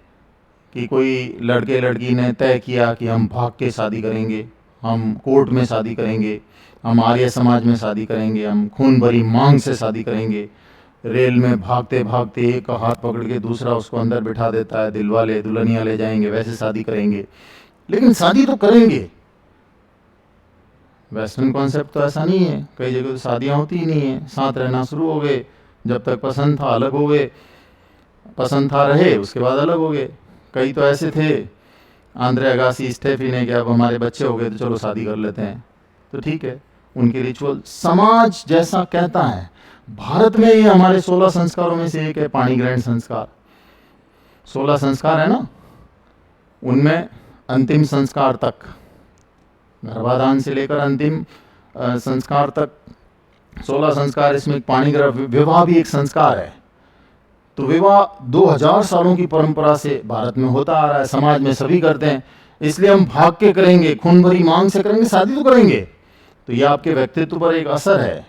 कि कोई लड़के लड़की ने तय किया कि हम भाग के शादी करेंगे, हम कोर्ट में शादी करेंगे, हम आर्य समाज में शादी करेंगे, हम खून भरी मांग से शादी करेंगे। रेल में भागते भागते एक हाथ पकड़ के दूसरा उसको अंदर बिठा देता है, दिलवाले दुल्हनिया ले जाएंगे, वैसे शादी करेंगे। लेकिन शादी तो करेंगे। वेस्टर्न कॉन्सेप्ट तो ऐसा नहीं है, कई जगह तो शादियां होती ही नहीं है, साथ रहना शुरू हो गए, जब तक पसंद था अलग हो गए, पसंद था रहे, उसके बाद अलग हो गए। कई तो ऐसे थे, आंद्रे अगासी, स्टेफी ने कि अब हमारे बच्चे हो गए तो चलो शादी कर लेते हैं, तो ठीक है। उनके रिचुअल समाज जैसा कहता है। भारत में ये हमारे 16 संस्कारों में से एक है पाणी ग्रहण संस्कार। 16 संस्कार है ना, उनमें अंतिम संस्कार तक, गर्भाधान से लेकर अंतिम संस्कार तक 16 संस्कार। इसमें पाणी ग्रहण, विवाह भी एक संस्कार है। तो विवाह 2000 सालों की परंपरा से भारत में होता आ रहा है, समाज में सभी करते हैं, इसलिए हम भाग के करेंगे, खून भरी मांग से करेंगे, शादी तो करेंगे। तो ये आपके व्यक्तित्व पर एक असर है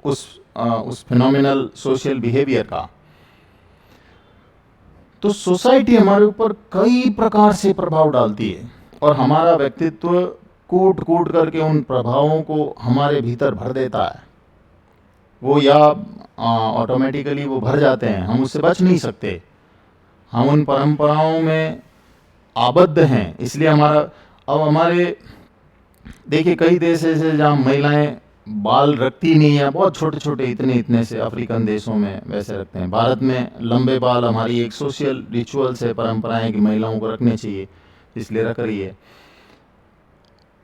उस फिनोमिनल सोशल बिहेवियर का। तो सोसाइटी हमारे ऊपर कई प्रकार से प्रभाव डालती है और हमारा व्यक्तित्व कूट कूट करके उन प्रभावों को हमारे भीतर भर देता है। वो या ऑटोमेटिकली वो भर जाते हैं, हम उससे बच नहीं सकते। हम उन परंपराओं में आबद्ध हैं, इसलिए हमारा अब हमारे देखिए कई देश ऐसे जहाँ महिलाएं बाल रखती नहीं है, बहुत छोटे छोटे इतने इतने से, अफ्रीकन देशों में वैसे रखते हैं। भारत में लंबे बाल हमारी एक सोशल रिचुअल से परंपराएं कि महिलाओं को रखने चाहिए, इसलिए रख रही है।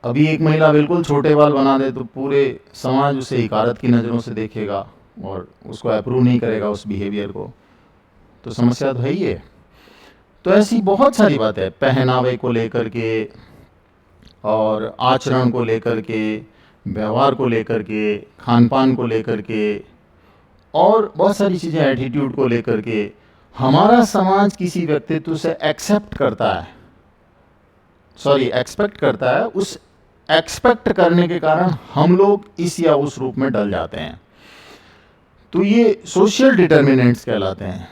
अभी एक महिला बिल्कुल छोटे बाल बना दे तो पूरे समाज उसे हिकारत की नज़रों से देखेगा और उसको अप्रूव नहीं करेगा उस बिहेवियर को। तो समस्या तो है ही है। तो ऐसी बहुत सारी बातें हैं, पहनावे को लेकर के और आचरण को लेकर के, व्यवहार को लेकर के, खान पान को लेकर के, और बहुत सारी चीज़ें एटीट्यूड को लेकर के हमारा समाज किसी व्यक्तित्व से एक्सेप्ट करता है, सॉरी एक्सपेक्ट करता है। उस एक्सपेक्ट करने के कारण हम लोग इस या उस रूप में डल जाते हैं। तो ये सोशल डिटर्मिनेंट्स कहलाते हैं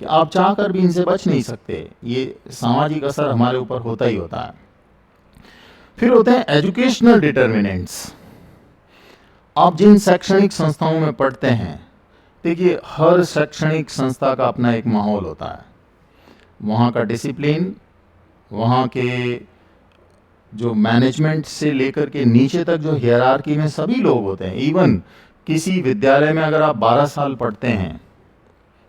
कि आप चाह कर भी इनसे बच नहीं सकते, ये सामाजिक असर हमारे ऊपर होता ही होता है। फिर होते हैं एजुकेशनल डिटर्मिनेंट्स। आप जिन शैक्षणिक संस्थाओं में पढ़ते हैं, देखिए हर शैक्षणिक संस्था का अपना एक माहौल होता है, वहाँ का डिसिप्लिन, वहाँ के जो मैनेजमेंट से लेकर के नीचे तक जो हियरार्की में सभी लोग होते हैं। इवन किसी विद्यालय में अगर आप 12 साल पढ़ते हैं,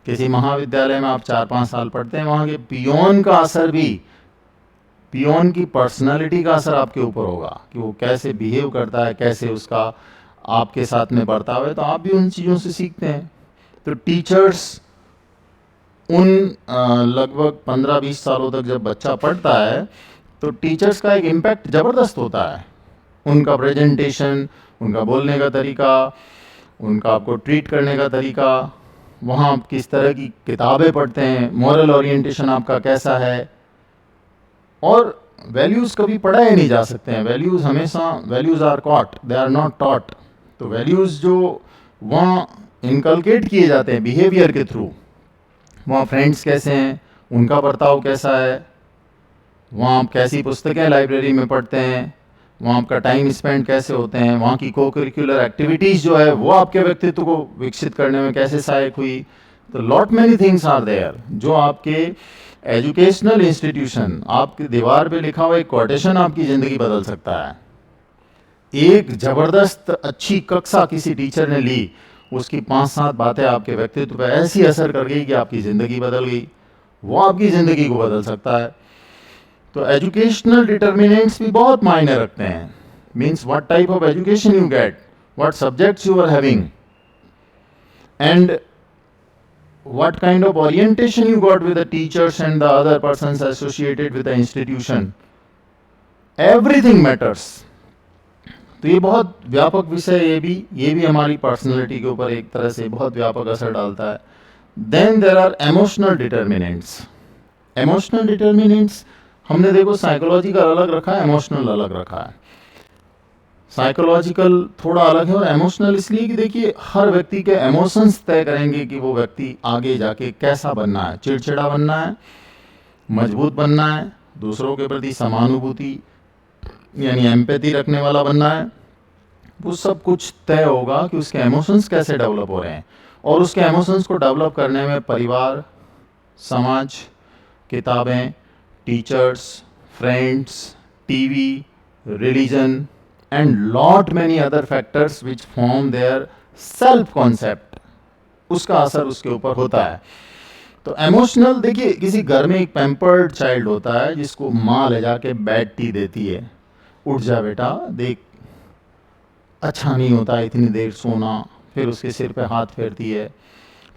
किसी महाविद्यालय में आप 4-5 साल पढ़ते हैं, वहाँ के पियोन का असर भी, पियोन की पर्सनालिटी का असर आपके ऊपर होगा कि वो कैसे बिहेव करता है, कैसे उसका आपके साथ में बर्ताव है, तो आप भी उन चीज़ों से सीखते हैं। तो टीचर्स उन लगभग 15-20 सालों तक जब बच्चा पढ़ता है तो टीचर्स का एक इम्पैक्ट ज़बरदस्त होता है। उनका प्रेजेंटेशन, उनका बोलने का तरीका, उनका आपको ट्रीट करने का तरीका, वहाँ आप किस तरह की किताबें पढ़ते हैं, मॉरल ओरिएंटेशन आपका कैसा है। और वैल्यूज़ कभी पढ़ाए नहीं जा सकते हैं, वैल्यूज़ हमेशा, values are caught, they are not taught. तो वैल्यूज़ जो वहाँ इनकलकेट किए जाते हैं बिहेवियर के थ्रू, वहाँ फ्रेंड्स कैसे हैं, उनका बर्ताव कैसा है, वहाँ आप कैसी पुस्तकें लाइब्रेरी में पढ़ते हैं, वहाँ आपका टाइम स्पेंड कैसे होते हैं, वहाँ की को करिकुलर एक्टिविटीज़ जो है वो आपके व्यक्तित्व को विकसित करने में कैसे सहायक हुई। तो lot many things are there जो आपके एजुकेशनल इंस्टीट्यूशन, आपकी दीवार पे लिखा हुआ एक कोटेशन आपकी ज़िंदगी बदल सकता है। एक ज़बरदस्त अच्छी कक्षा किसी टीचर ने ली, उसकी 5-7 बातें आपके व्यक्तित्व पर ऐसी असर कर गई कि आपकी ज़िंदगी बदल गई, वो आपकी ज़िंदगी को बदल सकता है। तो एजुकेशनल डिटर्मिनेंट्स भी बहुत मायने रखते हैं। Means what type of education you get, what subjects you are having, and what kind of orientation you got with the teachers and the other persons associated with the institution, everything matters। तो ये बहुत व्यापक विषय है, ये भी हमारी personality के ऊपर एक तरह से बहुत व्यापक असर डालता है। Then there are emotional determinants. Emotional determinants हमने देखो साइकोलॉजिकल अलग रखा है, इमोशनल अलग रखा है। साइकोलॉजिकल थोड़ा अलग है और इमोशनल इसलिए कि देखिए हर व्यक्ति के इमोशंस तय करेंगे कि वो व्यक्ति आगे जाके कैसा बनना है। चिड़चिड़ा बनना है, मजबूत बनना है, दूसरों के प्रति समानुभूति यानी एम्पैथी रखने वाला बनना है, वो सब कुछ तय होगा कि उसके इमोशंस कैसे डेवलप हो रहे हैं। और उसके इमोशंस को डेवलप करने में परिवार, समाज, किताबें, teachers, friends, TV, religion and lot many other factors which form their self concept, उसका असर उसके ऊपर होता है। तो इमोशनल देखिए किसी घर में एक पैम्पर्ड चाइल्ड होता है जिसको माँ ले जाके बेड टी देती है, उठ जा बेटा देख अच्छा नहीं होता इतनी देर सोना, फिर उसके सिर पे हाथ फेरती है,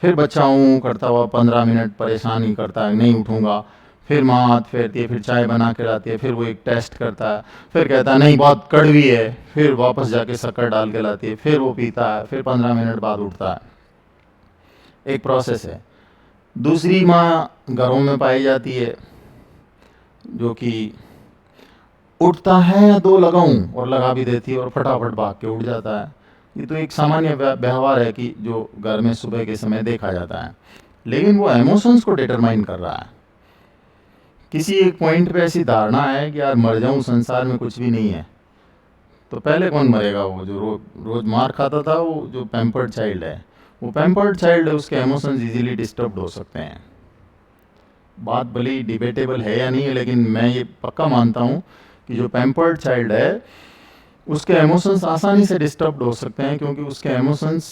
फिर बच्चा ऊँ करता हुआ 15 मिनट परेशान ही करता है, नहीं उठूँगा, फिर माँ हाथ फेरती है, फिर चाय बना के लाती है, फिर वो एक टेस्ट करता है, फिर कहता है नहीं बहुत कड़वी है, फिर वापस जाके शक्कर डाल के लाती है, फिर वो पीता है, फिर 15 मिनट बाद उठता है। एक प्रोसेस है। दूसरी माँ घरों में पाई जाती है जो कि उठता है या 2 लगाऊं और लगा भी देती है और फटाफट भाग के उठ जाता है। ये तो एक सामान्य व्यवहार है कि जो घर में सुबह के समय देखा जाता है। लेकिन वो इमोशंस को डिटरमाइन कर रहा है। किसी एक पॉइंट पे ऐसी धारणा है कि यार मर जाऊं, संसार में कुछ भी नहीं है, तो पहले कौन मरेगा? वो जो रोज मार खाता था, वो जो पैम्पर्ड चाइल्ड है, वो पैम्पर्ड चाइल्ड है, उसके इमोशंस इजीली डिस्टर्ब हो सकते हैं। बात भले ही डिबेटेबल है या नहीं है, लेकिन मैं ये पक्का मानता हूँ कि जो पैम्पर्ड चाइल्ड है उसके इमोशंस आसानी से डिस्टर्ब हो सकते हैं, क्योंकि उसके इमोशंस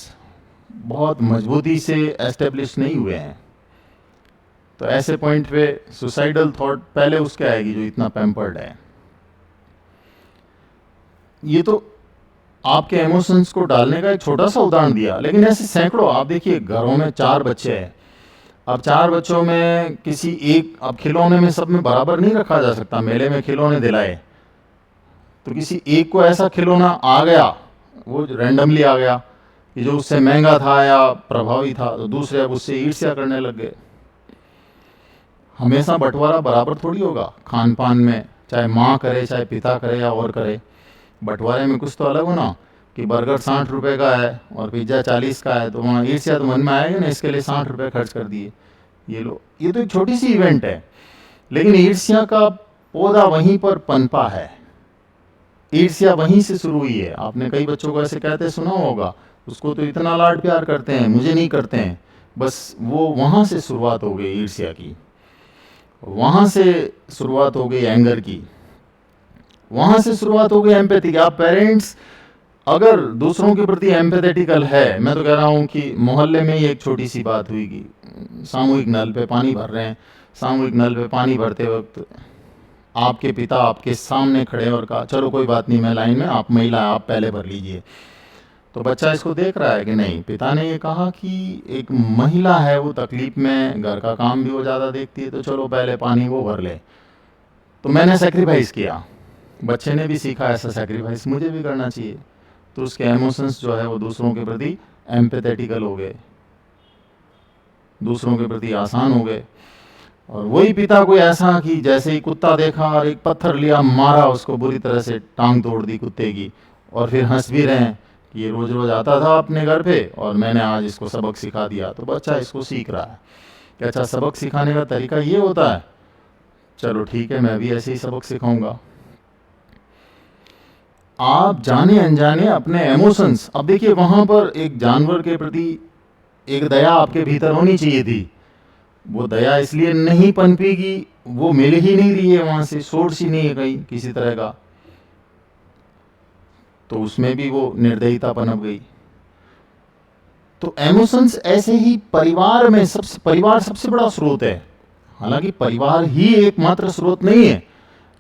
बहुत मजबूती से एस्टेब्लिश नहीं हुए हैं। तो ऐसे पॉइंट पे सुसाइडल थॉट पहले उसके आएगी जो इतना पैम्पर्ड है। ये तो आपके इमोशंस को डालने का एक छोटा सा उदाहरण दिया, लेकिन ऐसे सैकड़ों। आप देखिए, घरों में 4 बच्चे हैं, अब 4 बच्चों में किसी एक, अब खिलौने में सब में बराबर नहीं रखा जा सकता। मेले में खिलौने दिलाए तो किसी एक को ऐसा खिलौना आ गया, वो रैंडमली आ गया कि जो उससे महंगा था या प्रभावी था, तो दूसरे अब उससे ईर्ष्या करने लग गए। हमेशा बंटवारा बराबर थोड़ी होगा खान पान में, चाहे माँ करे, चाहे पिता करे या और करे। बंटवारे में कुछ तो अलग हो ना, कि बर्गर 60 रुपए का है और पिज्ज़ा 40 का है, तो वहाँ ईर्ष्या तो मन में आएगा ना, इसके लिए 60 रुपए खर्च कर दिए ये लो। ये तो एक छोटी सी इवेंट है, लेकिन ईर्ष्या का पौधा वहीं पर पनपा है। ईर्ष्या वहीं से शुरू हुई है। आपने कई बच्चों को ऐसे कहते सुना होगा, उसको तो इतना लाड प्यार करते हैं, मुझे नहीं करते हैं। बस वो वहाँ से शुरुआत हो गई ईर्ष्या की, वहाँ से शुरुआत हो गई एंगर की, वहाँ से शुरुआत हो गई एम्पैथी की। आप पेरेंट्स अगर दूसरों के प्रति एम्पैथेटिकल है, मैं तो कह रहा हूँ कि मोहल्ले में ही एक छोटी सी बात हुई कि सामूहिक नल पे पानी भर रहे हैं, सामूहिक नल पे पानी भरते वक्त आपके पिता आपके सामने खड़े और कहा चलो कोई बात नहीं, मैं लाइन में, आप महिला आप पहले भर लीजिए। तो बच्चा इसको देख रहा है कि नहीं, पिता ने ये कहा कि एक महिला है, वो तकलीफ में, घर का काम भी वो ज़्यादा देखती है, तो चलो पहले पानी वो भर ले। तो मैंने सेक्रीफाइस किया, बच्चे ने भी सीखा ऐसा सेक्रीफाइस मुझे भी करना चाहिए। तो उसके इमोशंस जो है वो दूसरों के प्रति एम्पैथेटिकल हो गए, दूसरों के प्रति आसान हो गए। और वही पिता कोई ऐसा कि जैसे ही कुत्ता देखा और एक पत्थर लिया, मारा उसको, बुरी तरह से टांग तोड़ दी कुत्ते की, और फिर हंस भी रहे हैं कि ये रोज रोज आता था अपने घर पे और मैंने आज इसको सबक सिखा दिया। तो बच्चा इसको सीख रहा है कि अच्छा, सबक सिखाने का तरीका ये होता है, चलो ठीक है, मैं भी ऐसे ही सबक सिखाऊंगा। आप जाने अनजाने अपने इमोशंस, अब देखिए वहां पर एक जानवर के प्रति एक दया आपके भीतर होनी चाहिए थी, वो दया इसलिए नहीं पनपी कि वो मिल ही नहीं रही है, वहां से सोर्स ही नहीं है कहीं किसी तरह का, तो उसमें भी वो निर्दयता पनप गई। तो इमोशंस ऐसे ही परिवार में, परिवार सबसे बड़ा स्रोत है। हालांकि परिवार ही एकमात्र स्रोत नहीं है,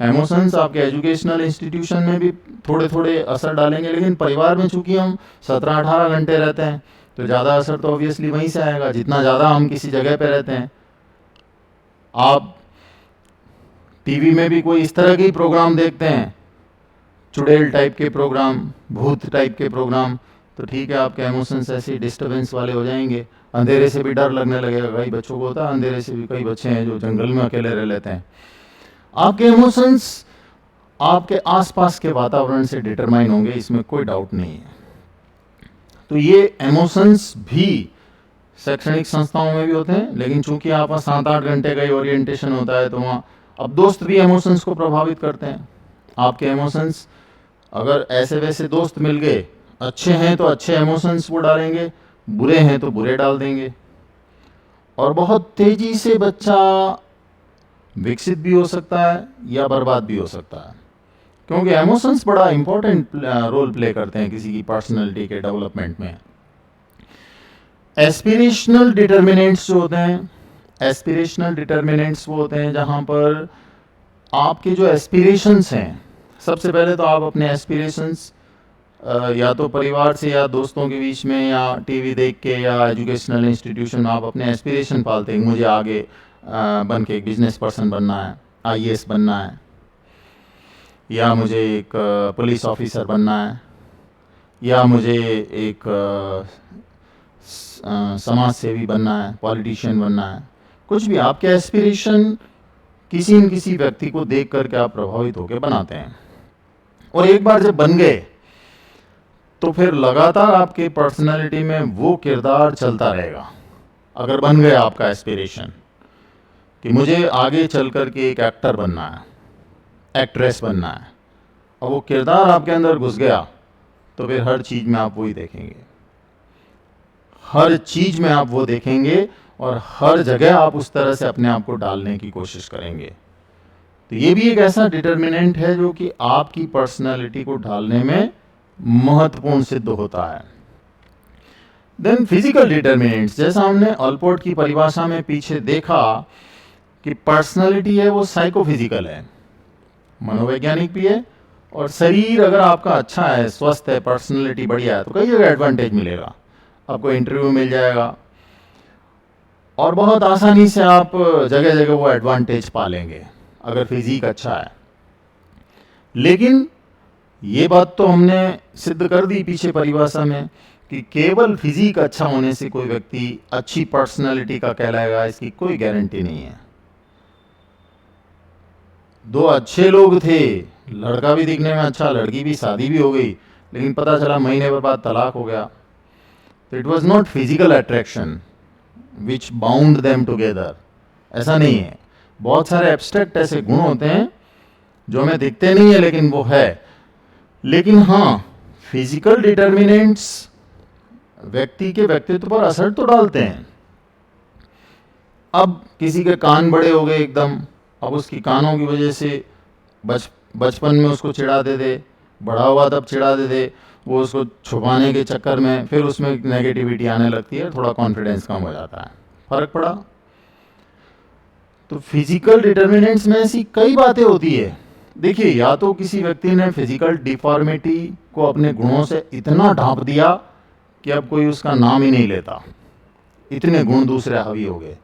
इमोशंस आपके एजुकेशनल इंस्टीट्यूशन में भी थोड़े थोड़े असर डालेंगे, लेकिन परिवार में चूंकि हम 17-18 घंटे रहते हैं, तो ज़्यादा असर तो ऑब्वियसली वहीं से आएगा जितना ज़्यादा हम किसी जगह पे रहते हैं। आप टीवी में भी कोई इस तरह के ही प्रोग्राम देखते हैं, चुड़ैल टाइप के प्रोग्राम, भूत टाइप के प्रोग्राम, तो ठीक है, आपके इमोशंस ऐसे डिस्टर्बेंस वाले हो जाएंगे। अंधेरे से भी डर लगने लगेगा, कई बच्चों को होता है अंधेरे से भी, कई बच्चे हैं जो जंगल में अकेले रह लेते हैं। आपके इमोशंस आपके आसपास के वातावरण से डिटरमाइन होंगे, इसमें कोई डाउट नहीं है। तो ये इमोशंस भी शैक्षणिक संस्थाओं में भी होते हैं, लेकिन चूंकि आप 7-8 घंटे का ही ओरिएंटेशन होता है, तो वहाँ अब दोस्त भी इमोशंस को प्रभावित करते हैं। आपके इमोशंस, अगर ऐसे वैसे दोस्त मिल गए, अच्छे हैं तो अच्छे इमोशंस वो डालेंगे, बुरे हैं तो बुरे डाल देंगे, और बहुत तेजी से बच्चा विकसित भी हो सकता है या बर्बाद भी हो सकता है, क्योंकि इमोशंस बड़ा इंपॉर्टेंट रोल प्ले करते हैं किसी की पर्सनैलिटी के डेवलपमेंट में। एस्पिरेशनल डिटर्मिनेंट्स जो होते हैं, एस्पिरेशनल डिटर्मिनेंट्स वो होते हैं जहाँ पर आपके जो एस्पिरेशंस हैं, सबसे पहले तो आप अपने एस्पिरेशंस या तो परिवार से या दोस्तों के बीच में या टीवी देख के या एजुकेशनल इंस्टीट्यूशन में आप अपने एस्पिरेशन पालते हैं, मुझे आगे बन के एक बिजनेस पर्सन बनना है, आईएएस बनना है, या मुझे एक पुलिस ऑफिसर बनना है, या मुझे एक समाज सेवी बनना है, पॉलिटिशियन बनना है, कुछ भी। आपके एस्पिरेशन किसी न किसी व्यक्ति को देख करके आप प्रभावित होकर बनाते हैं, और एक बार जब बन गए तो फिर लगातार आपके पर्सनालिटी में वो किरदार चलता रहेगा। अगर बन गया आपका एस्पिरेशन कि मुझे आगे चल कर के एक एक्टर बनना है, एक्ट्रेस बनना है, और वो किरदार आपके अंदर घुस गया, तो फिर हर चीज़ में आप वही देखेंगे, हर चीज़ में आप वो देखेंगे और हर जगह आप उस तरह से अपने आप को डालने की कोशिश करेंगे। तो ये भी एक ऐसा डिटर्मिनेंट है जो कि आपकी पर्सनालिटी को ढालने में महत्वपूर्ण सिद्ध होता है। देन फिजिकल डिटर्मिनेंट्स, जैसा हमने ऑलपोर्ट की परिभाषा में पीछे देखा कि पर्सनालिटी है वो साइकोफिजिकल है, मनोवैज्ञानिक भी है, और शरीर अगर आपका अच्छा है, स्वस्थ है, पर्सनालिटी बढ़िया है, तो कई जगह एडवांटेज मिलेगा, आपको इंटरव्यू मिल जाएगा और बहुत आसानी से आप जगह जगह वो एडवांटेज पा लेंगे अगर फिजिक अच्छा है। लेकिन ये बात तो हमने सिद्ध कर दी पीछे परिभाषा में कि केवल फिजिक अच्छा होने से कोई व्यक्ति अच्छी पर्सनालिटी का कहलाएगा, इसकी कोई गारंटी नहीं है। दो अच्छे लोग थे, लड़का भी दिखने में अच्छा, लड़की भी, शादी भी हो गई, लेकिन पता चला महीने भर बाद तलाक हो गया। तो it was not physical attraction which bound them together, ऐसा नहीं है। बहुत सारे एब्स्ट्रैक्ट ऐसे गुण होते हैं जो हमें दिखते नहीं है लेकिन वो है। लेकिन हाँ, फिजिकल डिटर्मिनेंट्स व्यक्ति के व्यक्तित्व पर असर तो डालते हैं। अब किसी के कान बड़े हो गए एकदम, अब उसकी कानों की वजह से बचपन में उसको चिढ़ाते थे, बड़ा हुआ तब चिढ़ाते थे, वो उसको छुपाने के चक्कर में फिर उसमें नेगेटिविटी आने लगती है, थोड़ा कॉन्फिडेंस कम हो जाता है, फर्क पड़ा। तो फिजिकल डिटर्मिनेंट्स में ऐसी कई बातें होती है। देखिए, या तो किसी व्यक्ति ने फिजिकल डिफॉर्मिटी को अपने गुणों से इतना ढांप दिया कि अब कोई उसका नाम ही नहीं लेता, इतने गुण दूसरे हावी हो गए।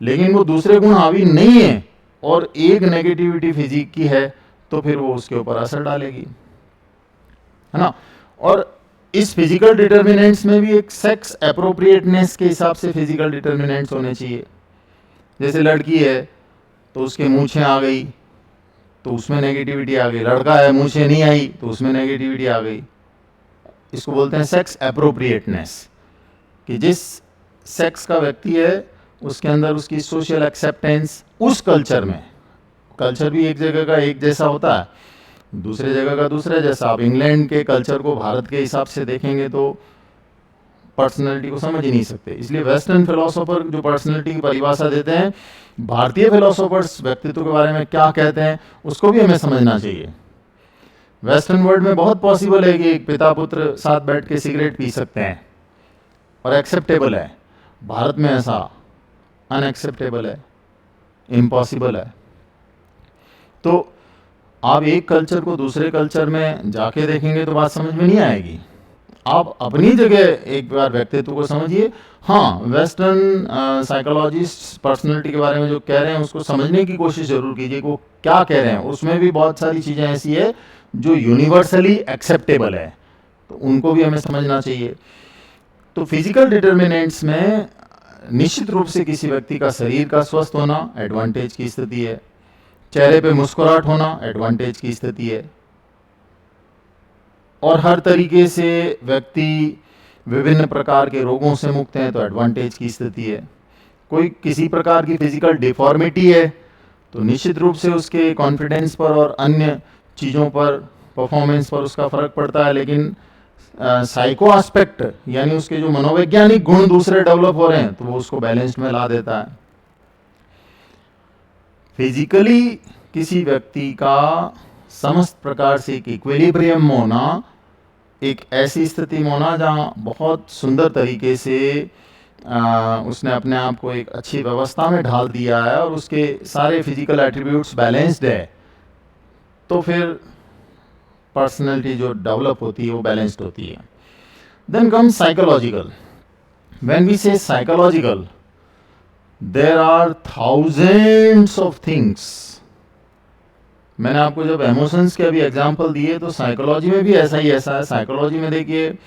लेकिन वो दूसरे गुण हावी नहीं है और एक नेगेटिविटी फिजिक की है, तो फिर वो उसके ऊपर असर डालेगी, है ना। और इस फिजिकल डिटर्मिनेंट्स में भी एक सेक्स एप्रोप्रिएटनेस के हिसाब से फिजिकल डिटर्मिनेंट्स होने चाहिए। जैसे लड़की है तो उसके मूंछें आ गई तो उसमें नेगेटिविटी आ गई, लड़का है मूंछें नहीं आई तो उसमें नेगेटिविटी आ गई। इसको बोलते हैं सेक्स एप्रोप्रिएटनेस, कि जिस सेक्स का व्यक्ति है उसके अंदर उसकी सोशल एक्सेप्टेंस उस कल्चर में, कल्चर भी एक जगह का एक जैसा होता है, दूसरे जगह का दूसरे जैसा। आप इंग्लैंड के कल्चर को भारत के हिसाब से देखेंगे तो पर्सनैलिटी को समझ ही नहीं सकते। इसलिए वेस्टर्न फिलोसोफर जो पर्सनैलिटी की परिभाषा देते हैं, भारतीय फिलोसोफर्स व्यक्तित्व के बारे में क्या कहते हैं उसको भी हमें समझना चाहिए। वेस्टर्न वर्ल्ड में बहुत पॉसिबल है कि एक पिता पुत्र साथ बैठ के सिगरेट पी सकते हैं और एक्सेप्टेबल है, भारत में ऐसा अनएक्सेप्टेबल है, इम्पॉसिबल है। तो आप एक कल्चर को दूसरे कल्चर में जाके देखेंगे तो बात समझ में नहीं आएगी। आप अपनी जगह एक बार व्यक्तित्व को समझिए। हाँ, वेस्टर्न साइकोलॉजिस्ट पर्सनैलिटी के बारे में जो कह रहे हैं उसको समझने की कोशिश जरूर कीजिए, वो क्या कह रहे हैं। उसमें भी बहुत सारी चीज़ें ऐसी है जो यूनिवर्सली एक्सेप्टेबल है, तो उनको भी हमें समझना चाहिए। तो फिजिकल डिटर्मिनेंट्स में निश्चित रूप से किसी व्यक्ति का शरीर का स्वस्थ होना एडवांटेज की स्थिति है, चेहरे पे मुस्कुराहट होना एडवांटेज की स्थिति है, और हर तरीके से व्यक्ति विभिन्न प्रकार के रोगों से मुक्त हैं तो एडवांटेज की स्थिति है। कोई किसी प्रकार की फिजिकल डिफॉर्मिटी है तो निश्चित रूप से उसके कॉन्फिडेंस पर और अन्य चीज़ों पर, परफॉर्मेंस पर उसका फर्क पड़ता है। लेकिन साइको एस्पेक्ट यानी उसके जो मनोवैज्ञानिक गुण दूसरे डेवलप हो रहे हैं तो वो उसको बैलेंस्ड में ला देता है। फिजिकली किसी व्यक्ति का समस्त प्रकार से एक इक्विलिब्रियम होना, एक ऐसी स्थिति में होना जहाँ बहुत सुंदर तरीके से उसने अपने आप को एक अच्छी व्यवस्था में ढाल दिया है और उसके सारे फिजिकल एट्रीब्यूट्स बैलेंस्ड है, तो फिर पर्सनैलिटी जो डेवलप होती है वो बैलेंस्ड होती है। Then comes psychological. When we say psychological, there are thousands of things. मैंने आपको जब इमोशंस के अभी एग्जांपल दिए तो साइकोलॉजी में भी ऐसा ही ऐसा है। साइकोलॉजी में देखिए,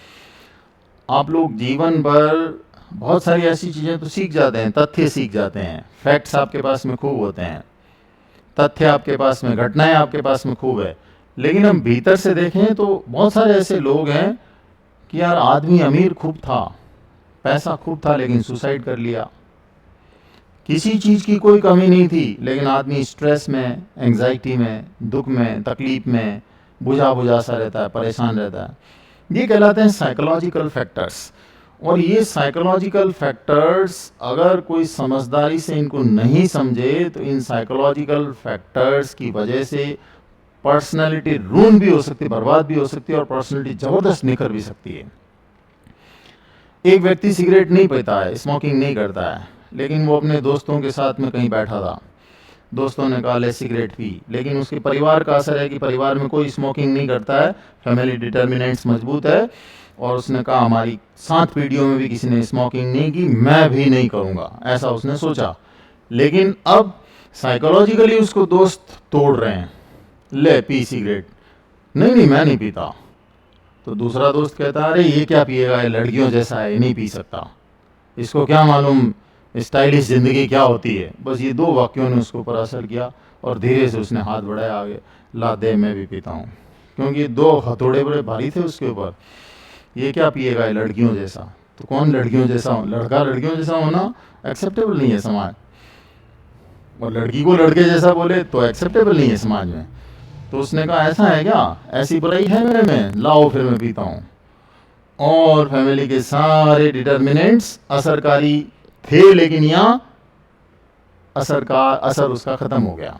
आप लोग जीवन भर बहुत सारी ऐसी चीज़ें तो सीख जाते हैं, तथ्य सीख जाते हैं, फैक्ट्स आपके पास में खूब होते हैं, तथ्य आपके पास में, घटनाएं आपके पास में खूब है। लेकिन हम भीतर से देखें तो बहुत सारे ऐसे लोग हैं कि यार आदमी अमीर खूब था, पैसा खूब था, लेकिन सुसाइड कर लिया, किसी चीज़ की कोई कमी नहीं थी, लेकिन आदमी स्ट्रेस में, एंग्जाइटी में, दुख में, तकलीफ में बुझा बुझा सा रहता है, परेशान रहता है। ये कहलाते हैं साइकोलॉजिकल फैक्टर्स। और ये साइकोलॉजिकल फैक्टर्स अगर कोई समझदारी से इनको नहीं समझे तो इन साइकोलॉजिकल फैक्टर्स की वजह से पर्सनालिटी रून भी हो सकती है, बर्बाद भी हो सकती है, और पर्सनालिटी ज़बरदस्त निखर भी सकती है। एक व्यक्ति सिगरेट नहीं पीता है, स्मोकिंग नहीं करता है, लेकिन वो अपने दोस्तों के साथ में कहीं बैठा था, दोस्तों ने कहा ले सिगरेट पी, लेकिन उसके परिवार का असर है कि परिवार में कोई स्मोकिंग नहीं करता है, फैमिली डिटर्मिनेंट्स मजबूत है, और उसने कहा हमारी 7 पीढ़ियों में भी किसी ने स्मोकिंग नहीं की, मैं भी नहीं करूँगा, ऐसा उसने सोचा। लेकिन अब साइकोलॉजिकली उसको दोस्त तोड़ रहे हैं, ले पी सिगरेट, नहीं नहीं मैं नहीं पीता। तो दूसरा दोस्त कहता है अरे ये क्या पिएगा, ये लड़कियों जैसा है, ये नहीं पी सकता, इसको क्या मालूम स्टाइलिश ज़िंदगी क्या होती है। बस ये 2 वाक्यों ने उसके ऊपर असर किया और धीरे से उसने हाथ बढ़ाया आगे, ला दे मैं भी पीता हूँ, क्योंकि 2 हथौड़े बड़े भारी थे उसके ऊपर। ये क्या पिएगा, ये लड़कियों जैसा। तो कौन लड़कियों जैसा हो, लड़का लड़कियों जैसा होना एक्सेप्टेबल नहीं है समाज, और लड़की को लड़के जैसा बोले तो एक्सेप्टेबल नहीं है समाज में। तो उसने कहा ऐसा है क्या, ऐसी बुराई है मेरे में, लाओ फिर मैं पीता हूँ। और फैमिली के सारे डिटर्मिनेंट्स असरकारी थे, लेकिन यहाँ असर उसका ख़त्म हो गया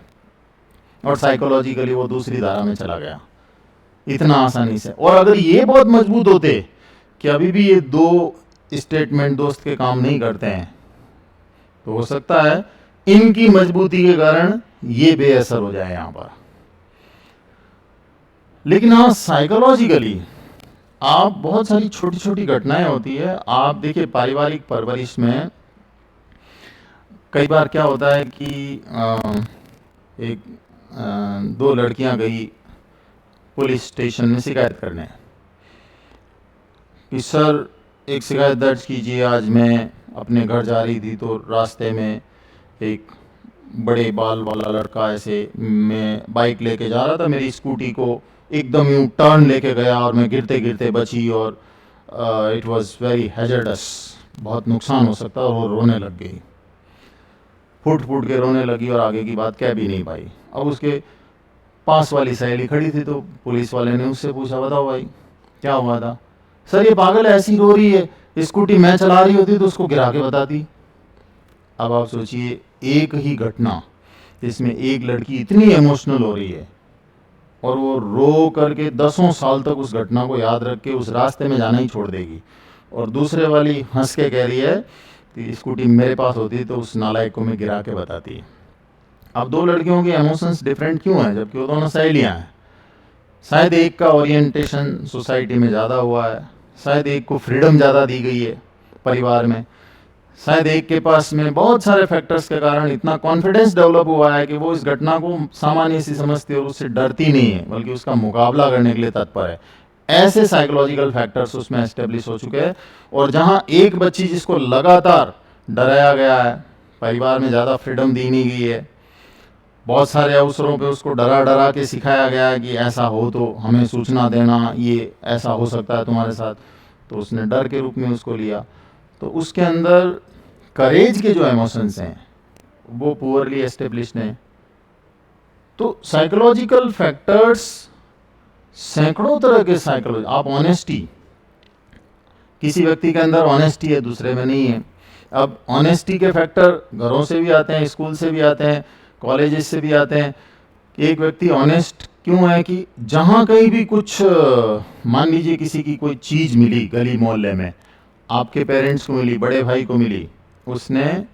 और साइकोलॉजिकली वो दूसरी धारा में चला गया इतना आसानी से। और अगर ये बहुत मजबूत होते कि अभी भी ये 2 स्टेटमेंट दोस्त के काम नहीं करते हैं, तो हो सकता है इनकी मजबूती के कारण ये बेअसर हो जाए यहाँ पर। लेकिन हाँ, साइकोलॉजिकली आप बहुत सारी छोटी छोटी घटनाएं होती है। आप देखिए पारिवारिक परवरिश में कई बार क्या होता है कि 2 लड़कियां गई पुलिस स्टेशन में शिकायत करने कि सर एक शिकायत दर्ज कीजिए, आज मैं अपने घर जा रही थी तो रास्ते में एक बड़े बाल वाला लड़का ऐसे, मैं बाइक लेके जा रहा था, मेरी स्कूटी को एकदम यूँ टर्न लेके गया और मैं गिरते गिरते बची, और इट वाज वेरी हैजर्डस, बहुत नुकसान हो सकता, और वो रोने लग गई, फूट फूट के रोने लगी और आगे की बात कह भी नहीं पाई। अब उसके पास वाली सहेली खड़ी थी तो पुलिस वाले ने उससे पूछा बताओ भाई क्या हुआ था। सर ये पागल ऐसी रो रही है, स्कूटी मैं चला रही होती तो उसको गिरा के बताती। अब आप सोचिए एक ही घटना जिसमें एक लड़की इतनी इमोशनल हो रही है और वो रो करके 10 साल तक उस घटना को याद रख के उस रास्ते में जाना ही छोड़ देगी, और दूसरे वाली हंस के कह रही है कि स्कूटी मेरे पास होती तो उस नालायक को मैं गिरा के बताती। अब 2 लड़कियों के इमोशंस डिफरेंट क्यों हैं, जबकि वो दोनों सहेलियां हैं। शायद एक का ओरिएंटेशन सोसाइटी में ज़्यादा हुआ है, शायद एक को फ्रीडम ज़्यादा दी गई है परिवार में, शायद एक के पास में बहुत सारे फैक्टर्स के कारण इतना कॉन्फिडेंस डेवलप हुआ है कि वो इस घटना को सामान्य सी समझती है और उससे डरती नहीं है, बल्कि उसका मुकाबला करने के लिए तत्पर है। ऐसे साइकोलॉजिकल फैक्टर्स उसमें एस्टेब्लिश हो चुके हैं। और जहां एक बच्ची जिसको लगातार डराया गया है, परिवार में ज़्यादा फ्रीडम दी नहीं गई है, बहुत सारे अवसरों पे उसको डरा डरा के सिखाया गया है कि ऐसा हो तो हमें सूचना देना, ये ऐसा हो सकता है तुम्हारे साथ, तो उसने डर के रूप में उसको लिया। तो उसके अंदर करेज के जो इमोशंस हैं वो पुअरली एस्टेब्लिश्ड हैं। तो साइकोलॉजिकल फैक्टर्स सैकड़ों तरह के साइकोलॉजी, आप ऑनेस्टी, किसी व्यक्ति के अंदर ऑनेस्टी है दूसरे में नहीं है। अब ऑनेस्टी के फैक्टर घरों से भी आते हैं, स्कूल से भी आते हैं, कॉलेजेस से भी आते हैं। एक व्यक्ति ऑनेस्ट क्यों है कि जहाँ कहीं भी कुछ मान लीजिए किसी की कोई चीज़ मिली गली मोहल्ले में, आपके पेरेंट्स को मिली, बड़े भाई को मिली, उसने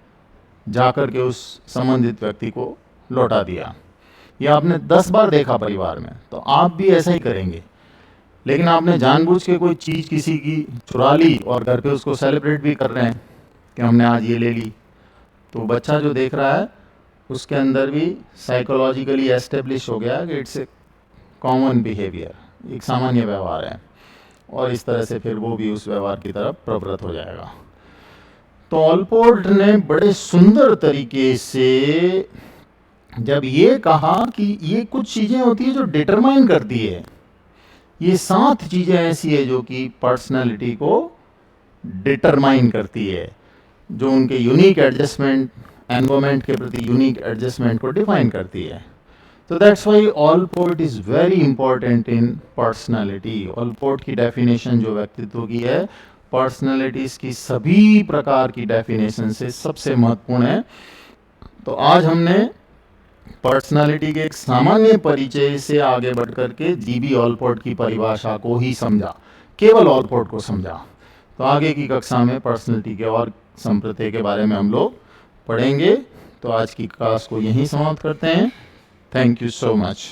जाकर के उस संबंधित व्यक्ति को लौटा दिया। ये आपने 10 बार देखा परिवार में, तो आप भी ऐसा ही करेंगे। लेकिन आपने जानबूझ के कोई चीज़ किसी की चुरा ली और घर पे उसको सेलिब्रेट भी कर रहे हैं कि हमने आज ये ले ली, तो बच्चा जो देख रहा है उसके अंदर भी साइकोलॉजिकली एस्टेब्लिश हो गया कि इट्स ए कॉमन बिहेवियर, एक सामान्य व्यवहार है, और इस तरह से फिर वो भी उस व्यवहार की तरफ प्रवृत्त हो जाएगा। तो ऑलपोर्ट ने बड़े सुंदर तरीके से जब ये कहा कि ये कुछ चीज़ें होती है जो डिटरमाइन करती है, ये 7 चीज़ें ऐसी है जो कि पर्सनालिटी को डिटरमाइन करती है, जो उनके यूनिक एडजस्टमेंट एनवायरमेंट के प्रति यूनिक एडजस्टमेंट को डिफाइन करती है। तो that's why Allport is very important in personality. Allport की डेफिनेशन जो व्यक्तित्व की है, पर्सनालिटीज़ की सभी प्रकार की डेफिनेशन से सबसे महत्वपूर्ण है। तो आज हमने पर्सनालिटी के एक सामान्य परिचय से आगे बढ़ करके जीबी ऑलपोर्ट की परिभाषा को ही समझा, केवल ऑलपोर्ट को समझा। तो आगे की कक्षा में पर्सनालिटी के और संप्रत्यय के बारे में हम लोग पढ़ेंगे। तो आज की क्लास को यहीं समाप्त करते हैं। Thank you so much.